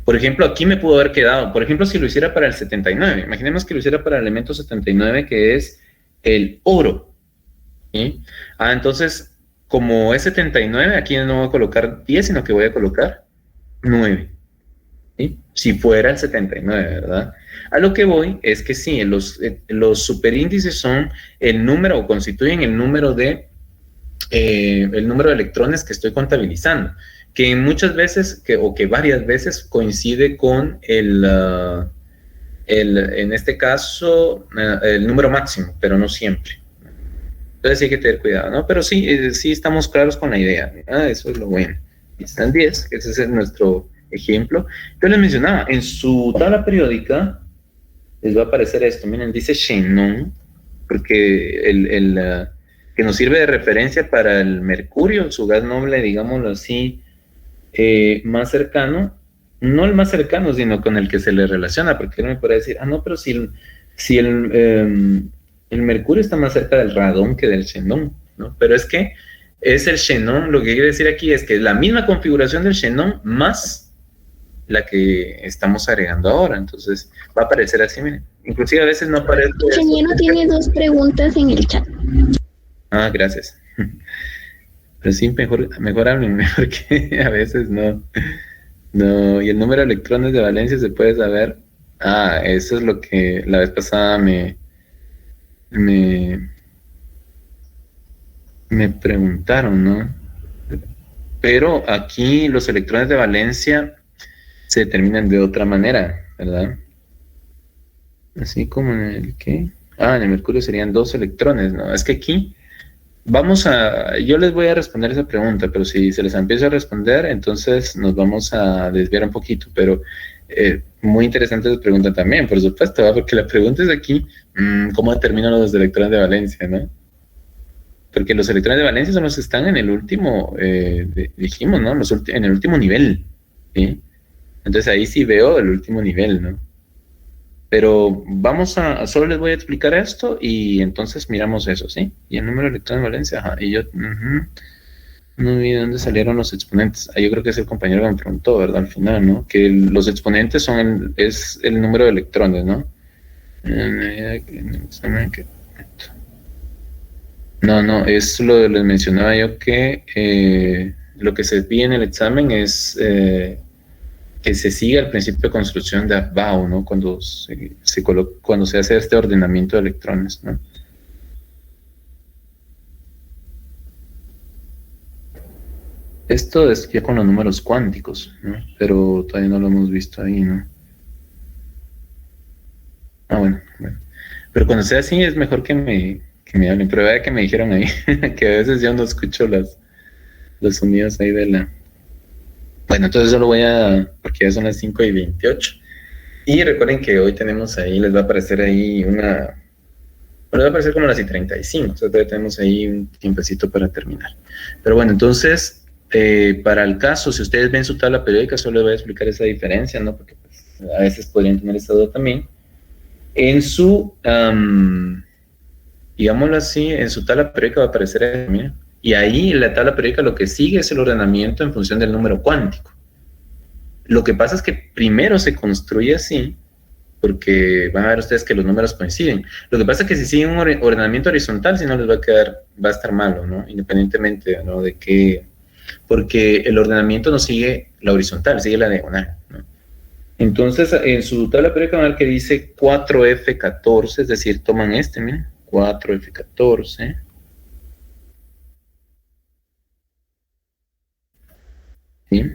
S1: Por ejemplo, aquí me pudo haber quedado, por ejemplo, si lo hiciera para el 79, imaginemos que lo hiciera para el elemento 79, que es el oro, ¿sí? Entonces, como es 79, aquí no voy a colocar 10, sino que voy a colocar 9. ¿Sí? Si fuera el 79, ¿verdad? A lo que voy es que sí, los superíndices son el número, o constituyen el número de electrones que estoy contabilizando, que muchas veces, o que varias veces coincide con en este caso, el número máximo, pero no siempre. Entonces sí hay que tener cuidado, ¿no? Pero sí, sí estamos claros con la idea, ¿no? Eso es lo bueno. Y están 10, ese es nuestro ejemplo. Yo les mencionaba, en su tabla periódica les va a aparecer esto. Miren, dice xenón, porque que nos sirve de referencia para el mercurio, su gas noble, digámoslo así, más cercano, no el más cercano, sino con el que se le relaciona, porque uno me puede decir, no, pero si el mercurio está más cerca del radón que del xenón, ¿no? Pero es que es el xenón, lo que quiere decir aquí es que es la misma configuración del xenón más la que estamos agregando ahora, entonces va a aparecer así, miren. Inclusive a veces no aparece.
S4: Ingeniero tiene 2 preguntas en el chat.
S1: Gracias. Pero sí, mejor hablen, porque a veces no. Y el número de electrones de valencia se puede saber. Eso es lo que la vez pasada me preguntaron, ¿no? Pero aquí los electrones de valencia se determinan de otra manera, ¿verdad? Así como en el ¿qué? En el mercurio serían 2 electrones, ¿no? Es que aquí yo les voy a responder esa pregunta, pero si se les empieza a responder, entonces nos vamos a desviar un poquito, pero muy interesante la pregunta también, por supuesto, ¿verdad? Porque la pregunta es aquí, ¿cómo determinan los electrones de valencia, no? Porque los electrones de valencia son los que están en el último, dijimos, ¿no? En el último nivel, ¿sí? Entonces ahí sí veo el último nivel, ¿no? Pero solo les voy a explicar esto y entonces miramos eso, ¿sí? Y el número de electrones de valencia, y yo no vi de dónde salieron los exponentes. Yo creo que es el compañero que me preguntó, ¿verdad? Al final, ¿no? Que los exponentes es el número de electrones, ¿no? No, es lo que les mencionaba yo, que lo que se pide en el examen es que se siga el principio de construcción de Aufbau, ¿no? Cuando se hace este ordenamiento de electrones, ¿no? Esto es ya con los números cuánticos, ¿no? Pero todavía no lo hemos visto ahí, ¿no? Bueno. Pero cuando sea así es mejor que me hablen. Pero vea que me dijeron ahí que a veces yo no escucho los sonidos ahí de la... Bueno, entonces solo porque ya son las 5:28. Y recuerden que hoy tenemos ahí, les va a aparecer ahí les va a aparecer como las 5:35. O sea, todavía tenemos ahí un tiempecito para terminar. Pero bueno, entonces, para el caso, si ustedes ven su tabla periódica, solo les voy a explicar esa diferencia, ¿no? Porque pues, a veces podrían tener esta duda también. En su, digámoslo así, en su tabla periódica va a aparecer eso, mira. Y ahí en la tabla periódica lo que sigue es el ordenamiento en función del número cuántico. Lo que pasa es que primero se construye así, porque van a ver ustedes que los números coinciden. Lo que pasa es que si siguen un ordenamiento horizontal, si no les va a estar malo, ¿no? Independientemente, ¿no? De qué, porque el ordenamiento no sigue la horizontal, sigue la diagonal, ¿no? Entonces, en su tabla periódica van a ver que dice 4F14, es decir, toman miren, 4F14. ¿Sí?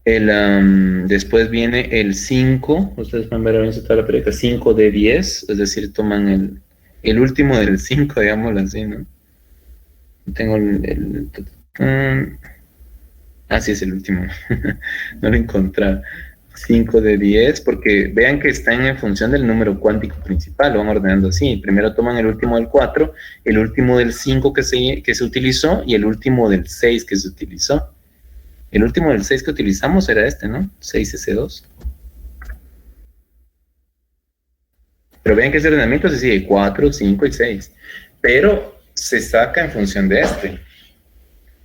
S1: Después viene el 5, ustedes van a ver en su tabla periódica 5D10, es decir, toman el último del 5, digámoslo así, ¿no? Tengo sí, es el último, no lo encontré. 5D10, porque vean que están en función del número cuántico principal, lo van ordenando así. Primero toman el último del 4, el último del 5 que se utilizó y el último del 6 que se utilizó. El último del 6 que utilizamos era este, ¿no? 6S2. Pero vean que ese ordenamiento se sigue 4, 5 y 6. Pero se saca en función de este.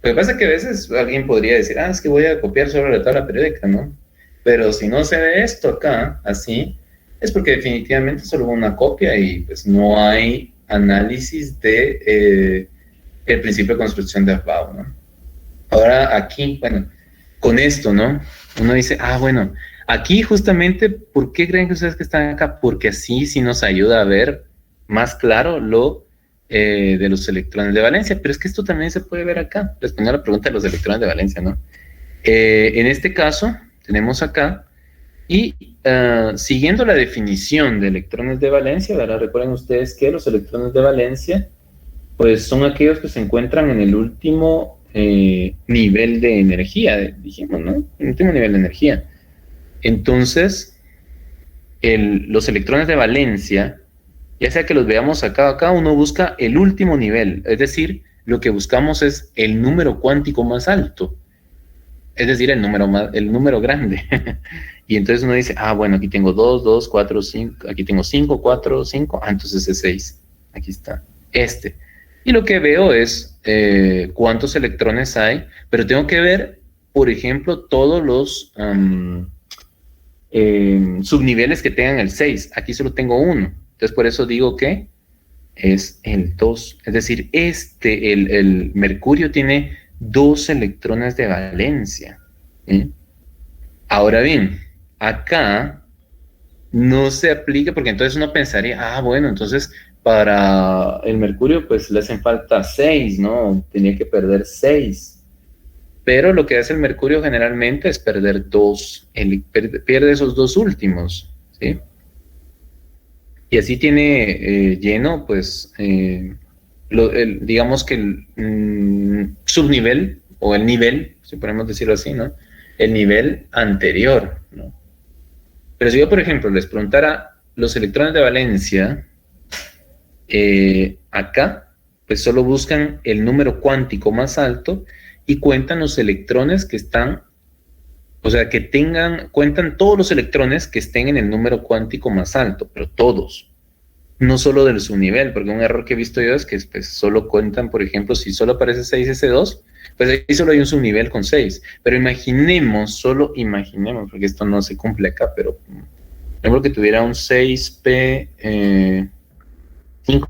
S1: Lo que pasa es que a veces alguien podría decir, es que voy a copiar solo la tabla periódica, ¿no? Pero si no se ve esto acá, así, es porque definitivamente solo hubo una copia y pues no hay análisis de el principio de construcción de Aufbau, ¿no? Ahora aquí, bueno, con esto, ¿no? Uno dice, bueno, aquí justamente, ¿por qué creen que ustedes que están acá? Porque así sí nos ayuda a ver más claro lo de los electrones de valencia, pero es que esto también se puede ver acá, respondiendo a la pregunta de los electrones de valencia, ¿no? En este caso, tenemos acá, y siguiendo la definición de electrones de valencia, ¿verdad? Recuerden ustedes que los electrones de valencia, pues son aquellos que se encuentran en el último nivel de energía, dijimos, ¿no? El último nivel de energía. Entonces, los electrones de valencia, ya sea que los veamos acá, uno busca el último nivel, es decir, lo que buscamos es el número cuántico más alto, es decir, el número grande. Y entonces uno dice, bueno, aquí tengo 2, 2, 4, 5, aquí tengo 5, 4, 5, entonces es 6, aquí está, Y lo que veo es cuántos electrones hay, pero tengo que ver, por ejemplo, todos los subniveles que tengan el 6. Aquí solo tengo uno. Entonces, por eso digo que es el 2. Es decir, el mercurio tiene 2 electrones de valencia. ¿Sí? Ahora bien, acá no se aplica, porque entonces uno pensaría, bueno, entonces para el mercurio pues le hacen falta 6, ¿no? Tenía que perder 6. Pero lo que hace el mercurio generalmente es perder 2, pierde esos 2 últimos, ¿sí? Y así tiene lleno, pues, digamos que el subnivel, o el nivel, si podemos decirlo así, ¿no? El nivel anterior, ¿no? Pero si yo, por ejemplo, les preguntara los electrones de valencia, acá, pues solo buscan el número cuántico más alto y cuentan los electrones que están, o sea, cuentan todos los electrones que estén en el número cuántico más alto, pero todos, no solo del subnivel, porque un error que he visto yo es que pues, solo cuentan, por ejemplo, si solo aparece 6S2, pues ahí solo hay un subnivel con 6, pero solo imaginemos, porque esto no se cumple acá, pero por ejemplo que tuviera un 6P5,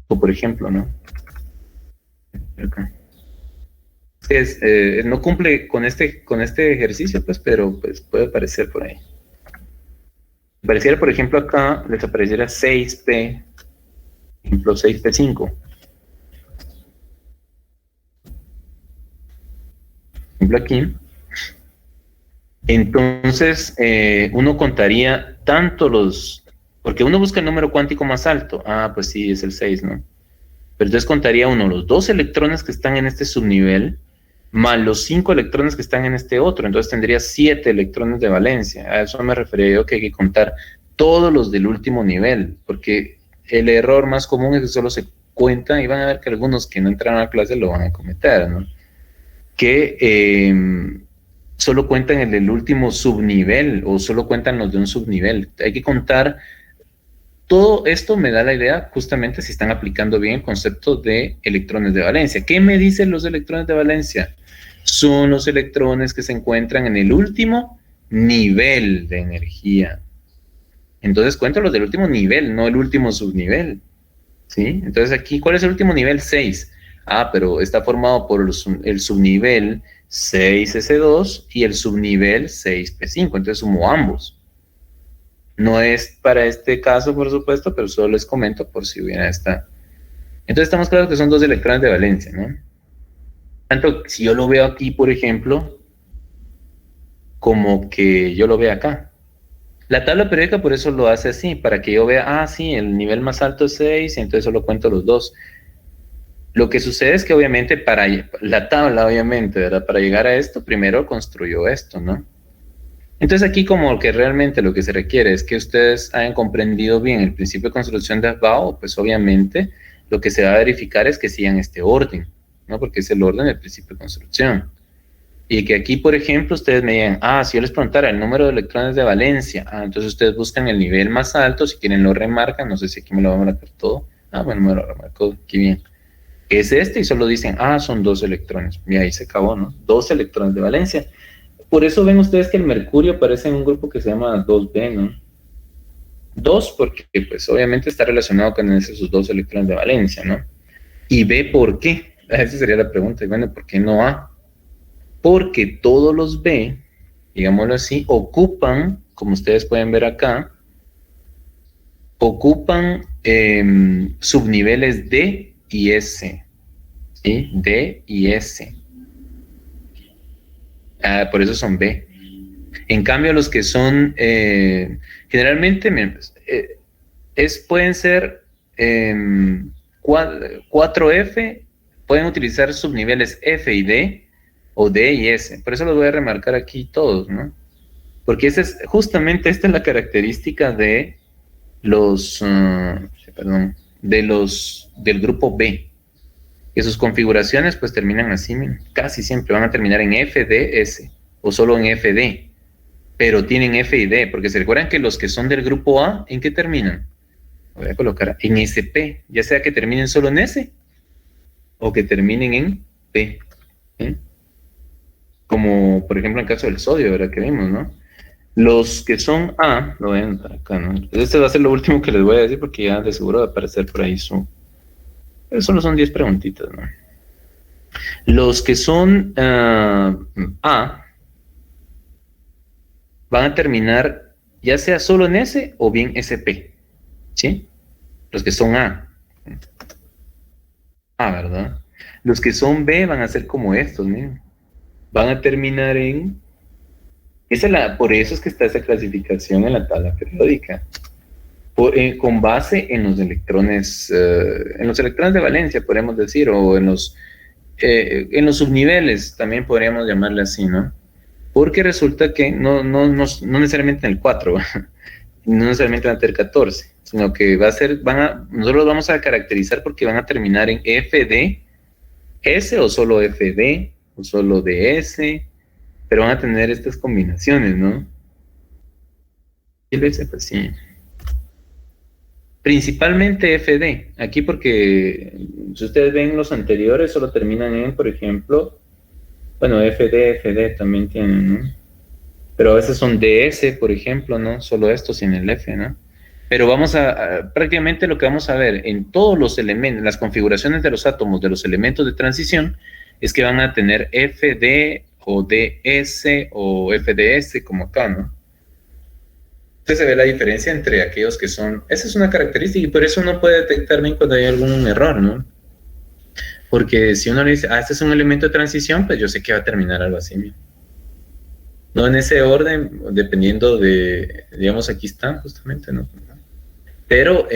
S1: por ejemplo, ¿no? Acá. No cumple con este ejercicio, pues, pero pues puede aparecer por ahí. Si apareciera, por ejemplo, acá, les apareciera 6P, por ejemplo, 6P5. Por ejemplo, aquí. Entonces, uno contaría tanto porque uno busca el número cuántico más alto. Pues sí, es el 6, ¿no? Pero entonces contaría uno los 2 electrones que están en este subnivel, más los 5 electrones que están en este otro. Entonces tendría 7 electrones de valencia. A eso me refería yo, que hay que contar todos los del último nivel, porque el error más común es que solo se cuentan, y van a ver que algunos que no entraron a clase lo van a cometer, ¿no? Que solo cuentan el del último subnivel, o solo cuentan los de un subnivel. Hay que contar. Todo esto me da la idea justamente si están aplicando bien el concepto de electrones de valencia. ¿Qué me dicen los electrones de valencia? Son los electrones que se encuentran en el último nivel de energía. Entonces cuento los del último nivel, no el último subnivel. ¿Sí? Entonces aquí, ¿cuál es el último nivel? 6. Pero está formado por el subnivel 6S2 y el subnivel 6P5. Entonces sumo ambos. No es para este caso, por supuesto, pero solo les comento por si hubiera esta. Entonces estamos claros que son 2 electrones de valencia, ¿no? Tanto si yo lo veo aquí, por ejemplo, como que yo lo veo acá. La tabla periódica por eso lo hace así, para que yo vea, sí, el nivel más alto es 6, y entonces solo cuento los 2. Lo que sucede es que obviamente para la tabla, obviamente, ¿verdad? Para llegar a esto, primero construyó esto, ¿no? Entonces aquí como que realmente lo que se requiere es que ustedes hayan comprendido bien el principio de construcción de Aufbau, pues obviamente lo que se va a verificar es que sigan este orden, ¿no? Porque es el orden del principio de construcción. Y que aquí, por ejemplo, ustedes me digan, si yo les preguntara el número de electrones de valencia, entonces ustedes buscan el nivel más alto, si quieren lo remarcan, no sé si aquí me lo van a marcar todo. Bueno, me lo remarcó aquí bien. Es y solo dicen, son 2 electrones. Y ahí se acabó, ¿no? 2 electrones de valencia. Por eso ven ustedes que el mercurio aparece en un grupo que se llama 2B, ¿no? 2 porque, pues, obviamente está relacionado con esos 2 electrones de valencia, ¿no? Y B, ¿por qué? esa sería la pregunta. Y bueno, ¿por qué no A? Porque todos los B, digámoslo así, ocupan, como ustedes pueden ver acá, ocupan subniveles D y S. ¿Sí? D y S. Por eso son B. En cambio, los que son, generalmente, miren, pues, pueden ser 4F, pueden utilizar subniveles F y D, o D y S. Por eso los voy a remarcar aquí todos, ¿no? Porque justamente esta es la característica de del grupo B. Que sus configuraciones pues terminan así, casi siempre van a terminar en FDS o solo en FD, pero tienen F y D, porque se recuerdan que los que son del grupo A, ¿en qué terminan? Voy a colocar en SP, ya sea que terminen solo en S o que terminen en P. Como por ejemplo en el caso del sodio, ¿verdad? Que vimos, ¿no? Los que son A, lo voy a anotar acá, ¿no? Este va a ser lo último que les voy a decir porque ya de seguro va a aparecer por ahí pero solo son 10 preguntitas, ¿no? Los que son A van a terminar ya sea solo en S o bien SP, ¿sí? Los que son A, ¿verdad? Los que son B van a ser como estos, miren. Van a terminar en... por eso es que está esa clasificación en la tabla periódica. Con base en los electrones de valencia, podríamos decir, o en los subniveles, también podríamos llamarle así, ¿no? Porque resulta que no necesariamente en el 4, no necesariamente van a tener 14, sino que nosotros los vamos a caracterizar porque van a terminar en FD, S o solo FD, o solo DS, pero van a tener estas combinaciones, ¿no? Y el S, pues sí. Principalmente FD, aquí porque si ustedes ven los anteriores solo terminan en, por ejemplo, bueno, FD también tienen, ¿no? Pero a veces son DS, por ejemplo, ¿no? Solo esto sin el F, ¿no? Pero prácticamente lo que vamos a ver en todos los elementos, las configuraciones de los átomos de los elementos de transición, es que van a tener FD o DS o FDS como acá, ¿no? Entonces se ve la diferencia entre aquellos que son... Esa es una característica y por eso uno puede detectar bien cuando hay algún error, ¿no? Porque si uno le dice, este es un elemento de transición, pues yo sé que va a terminar algo así, ¿no? No en ese orden, dependiendo de... Digamos, aquí están justamente, ¿no? Pero,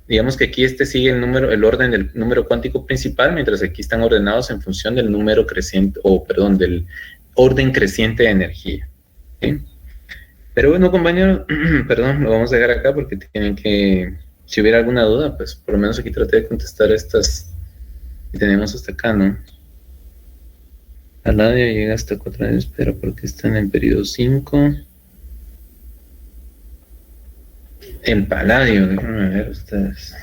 S1: digamos que aquí sigue el orden del número cuántico principal, mientras aquí están ordenados en función del número creciente, del orden creciente de energía, ¿sí? Pero bueno, compañeros, perdón, lo vamos a dejar acá porque tienen que, si hubiera alguna duda, pues por lo menos aquí traté de contestar estas que tenemos hasta acá, ¿no? Paladio llega hasta 4 años, pero porque está en el periodo 5. El paladio, déjenme ver ustedes.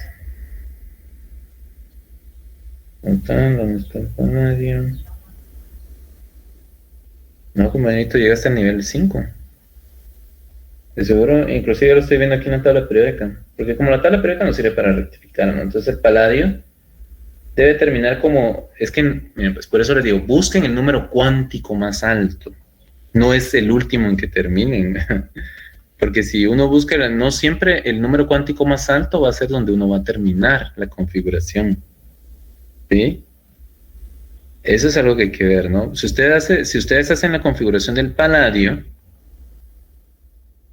S1: ¿Dónde está el paladio? No, compañerito, llega hasta el nivel 5. De seguro, inclusive yo lo estoy viendo aquí en la tabla periódica, porque como la tabla periódica nos sirve para rectificar, ¿no? Entonces el paladio debe terminar como, miren, pues por eso les digo, busquen el número cuántico más alto, no es el último en que terminen, porque si uno busca, no siempre el número cuántico más alto va a ser donde uno va a terminar la configuración, ¿sí? Eso es algo que hay que ver, ¿no? Si ustedes hacen la configuración del paladio,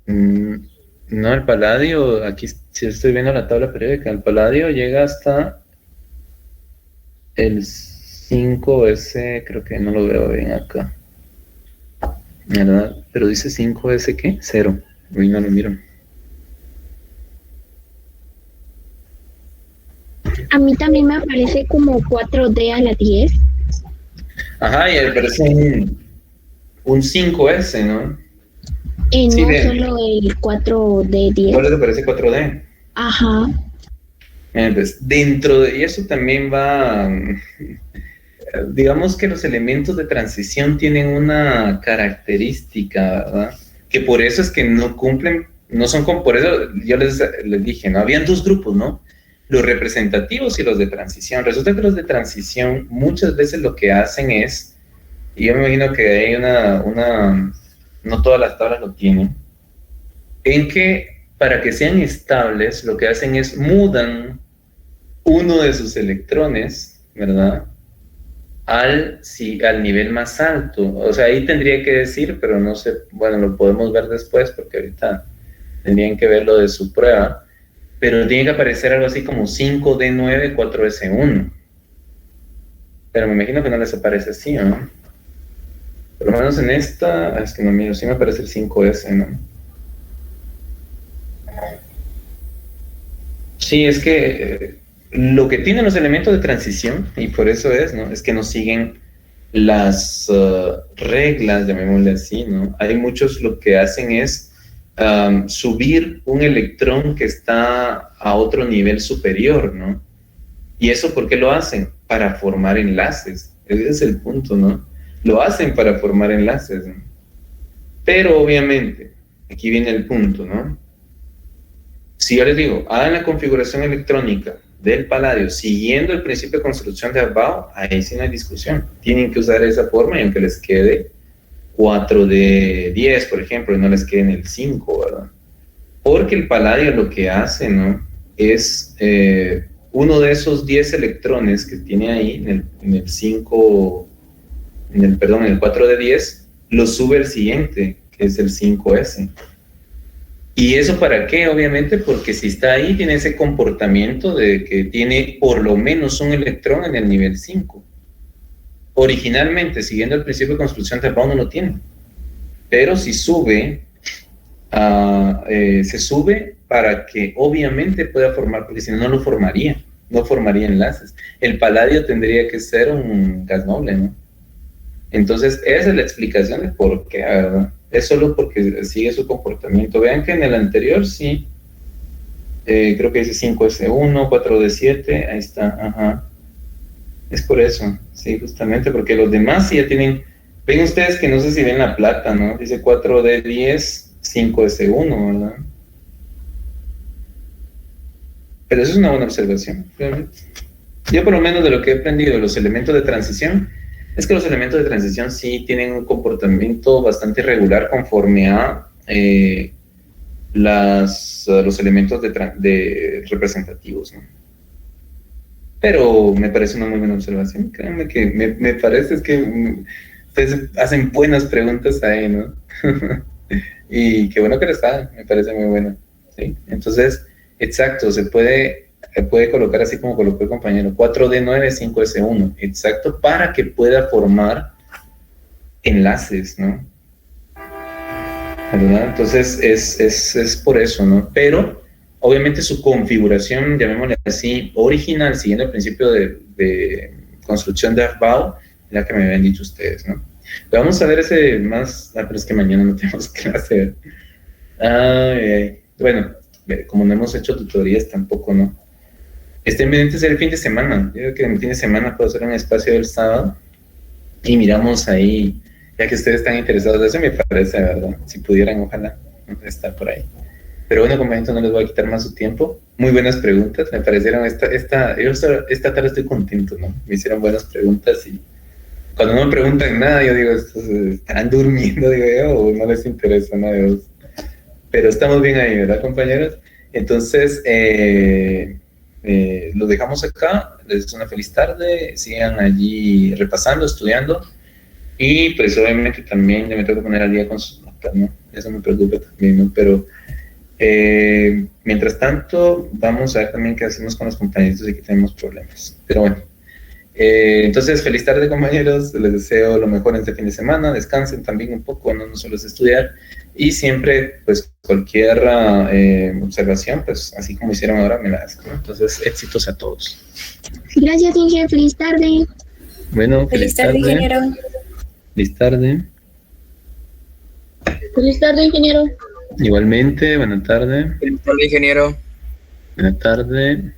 S1: no, el paladio, aquí si estoy viendo la tabla periódica, el paladio llega hasta el 5S, creo que no lo veo bien acá, ¿verdad? Pero dice 5S, ¿qué? 0, hoy no lo miro.
S4: A mí también me aparece como 4D a la 10.
S1: Ajá, y aparece un 5S, ¿no?
S4: No
S1: sí,
S4: solo el 4D10.
S1: ¿Cuál les aparece 4D?
S4: Ajá.
S1: Entonces, dentro de eso también va, digamos que los elementos de transición tienen una característica, ¿verdad? Que por eso es que no cumplen, no son como, por eso yo les dije, ¿no? Habían dos grupos, ¿no? los representativos y los de transición. Resulta que los de transición muchas veces lo que hacen es, y yo me imagino que hay no todas las tablas lo tienen, en que para que sean estables lo que hacen es mudan uno de sus electrones, ¿verdad?, al nivel más alto. O sea, ahí tendría que decir, pero no sé, bueno, lo podemos ver después porque ahorita tendrían que ver lo de su prueba, pero tiene que aparecer algo así como 5D9, 4S1. Pero me imagino que no les aparece así, ¿no? Por lo menos en esta, es que no miro, sí me aparece el 5S, ¿no? Sí, es que lo que tienen los elementos de transición, y por eso es, ¿no?, es que no siguen las reglas, llamémosle así, ¿no? Hay muchos lo que hacen es subir un electrón que está a otro nivel superior, ¿no? ¿Y eso por qué lo hacen? Para formar enlaces. Ese es el punto, ¿no? Lo hacen para formar enlaces, ¿no? Pero obviamente, aquí viene el punto, ¿no? Si yo les digo, hagan la configuración electrónica del paladio siguiendo el principio de construcción de Aufbau, ahí sí no hay discusión. Tienen que usar esa forma y aunque les quede 4D10, por ejemplo, y no les quede en el 5, ¿verdad? Porque el paladio lo que hace, ¿no?, es uno de esos 10 electrones que tiene ahí en el 5, en el 4D10, lo sube el siguiente, que es el 5S. ¿Y eso para qué? Obviamente porque si está ahí tiene ese comportamiento de que tiene por lo menos un electrón en el nivel 5. Originalmente, siguiendo el principio de construcción de Aufbau, no lo tiene. Pero si sube, se sube para que obviamente pueda formar, porque si no, no lo formaría, no formaría enlaces. El paladio tendría que ser un gas noble, ¿no? Entonces, esa es la explicación de por qué, ¿verdad? Es solo porque sigue su comportamiento. Vean que en el anterior sí, creo que dice 5S1, 4D7, ahí está, ajá. Es por eso, sí, justamente, porque los demás sí ya tienen, ven ustedes que no sé si ven la plata, ¿no? Dice 4D10, 5S1, ¿verdad? Pero eso es una buena observación, realmente. Yo por lo menos de lo que he aprendido de los elementos de transición, es que los elementos de transición sí tienen un comportamiento bastante irregular conforme a los elementos de representativos, ¿no? Pero me parece una muy buena observación. Créanme que me parece que ustedes hacen buenas preguntas ahí, ¿no? Y qué bueno que les hagan, me parece muy bueno, ¿sí? Entonces, exacto, se puede colocar así como colocó el compañero, 4D9, 5S1, exacto, para que pueda formar enlaces, ¿no? ¿Verdad? Entonces, es por eso, ¿no? Pero, obviamente, su configuración, llamémosle así, original, siguiendo el principio de construcción de Aufbau, la que me habían dicho ustedes, ¿no? Pero vamos a ver ese más, pero es que mañana no tenemos clase. Bueno, como no hemos hecho tutorías tampoco, ¿no? Estén pendientes el fin de semana. Yo creo que en el fin de semana puedo hacer un espacio del sábado y miramos ahí, ya que ustedes están interesados de eso, me parece, ¿verdad? Si pudieran, ojalá, estar por ahí. Pero bueno, compañeros, no les voy a quitar más su tiempo. Muy buenas preguntas, me parecieron, esta tarde estoy contento, ¿no? Me hicieron buenas preguntas y cuando no me preguntan nada, yo digo, estos estarán durmiendo, digo yo, o no les interesa nada de eso. Pero estamos bien ahí, ¿verdad, compañeros? Entonces, los dejamos acá, les deseo una feliz tarde, sigan allí repasando, estudiando, y pues obviamente también ya me tengo que poner al día con sus notas, ¿no? Eso me preocupa también, ¿no? Pero mientras tanto, vamos a ver también qué hacemos con los compañeros y que tenemos problemas. Pero bueno, entonces feliz tarde, compañeros, les deseo lo mejor en este fin de semana, descansen también un poco, no solo es estudiar, y siempre, pues, cualquier observación, pues, así como hicieron ahora, me la hacen, ¿no? Entonces, éxitos a todos.
S4: Gracias, Inge. Feliz tarde.
S1: Bueno,
S3: Feliz tarde, ingeniero.
S1: Feliz tarde.
S4: Feliz tarde, ingeniero.
S1: Igualmente, buena tarde.
S2: Feliz tarde, ingeniero.
S1: Buena tarde.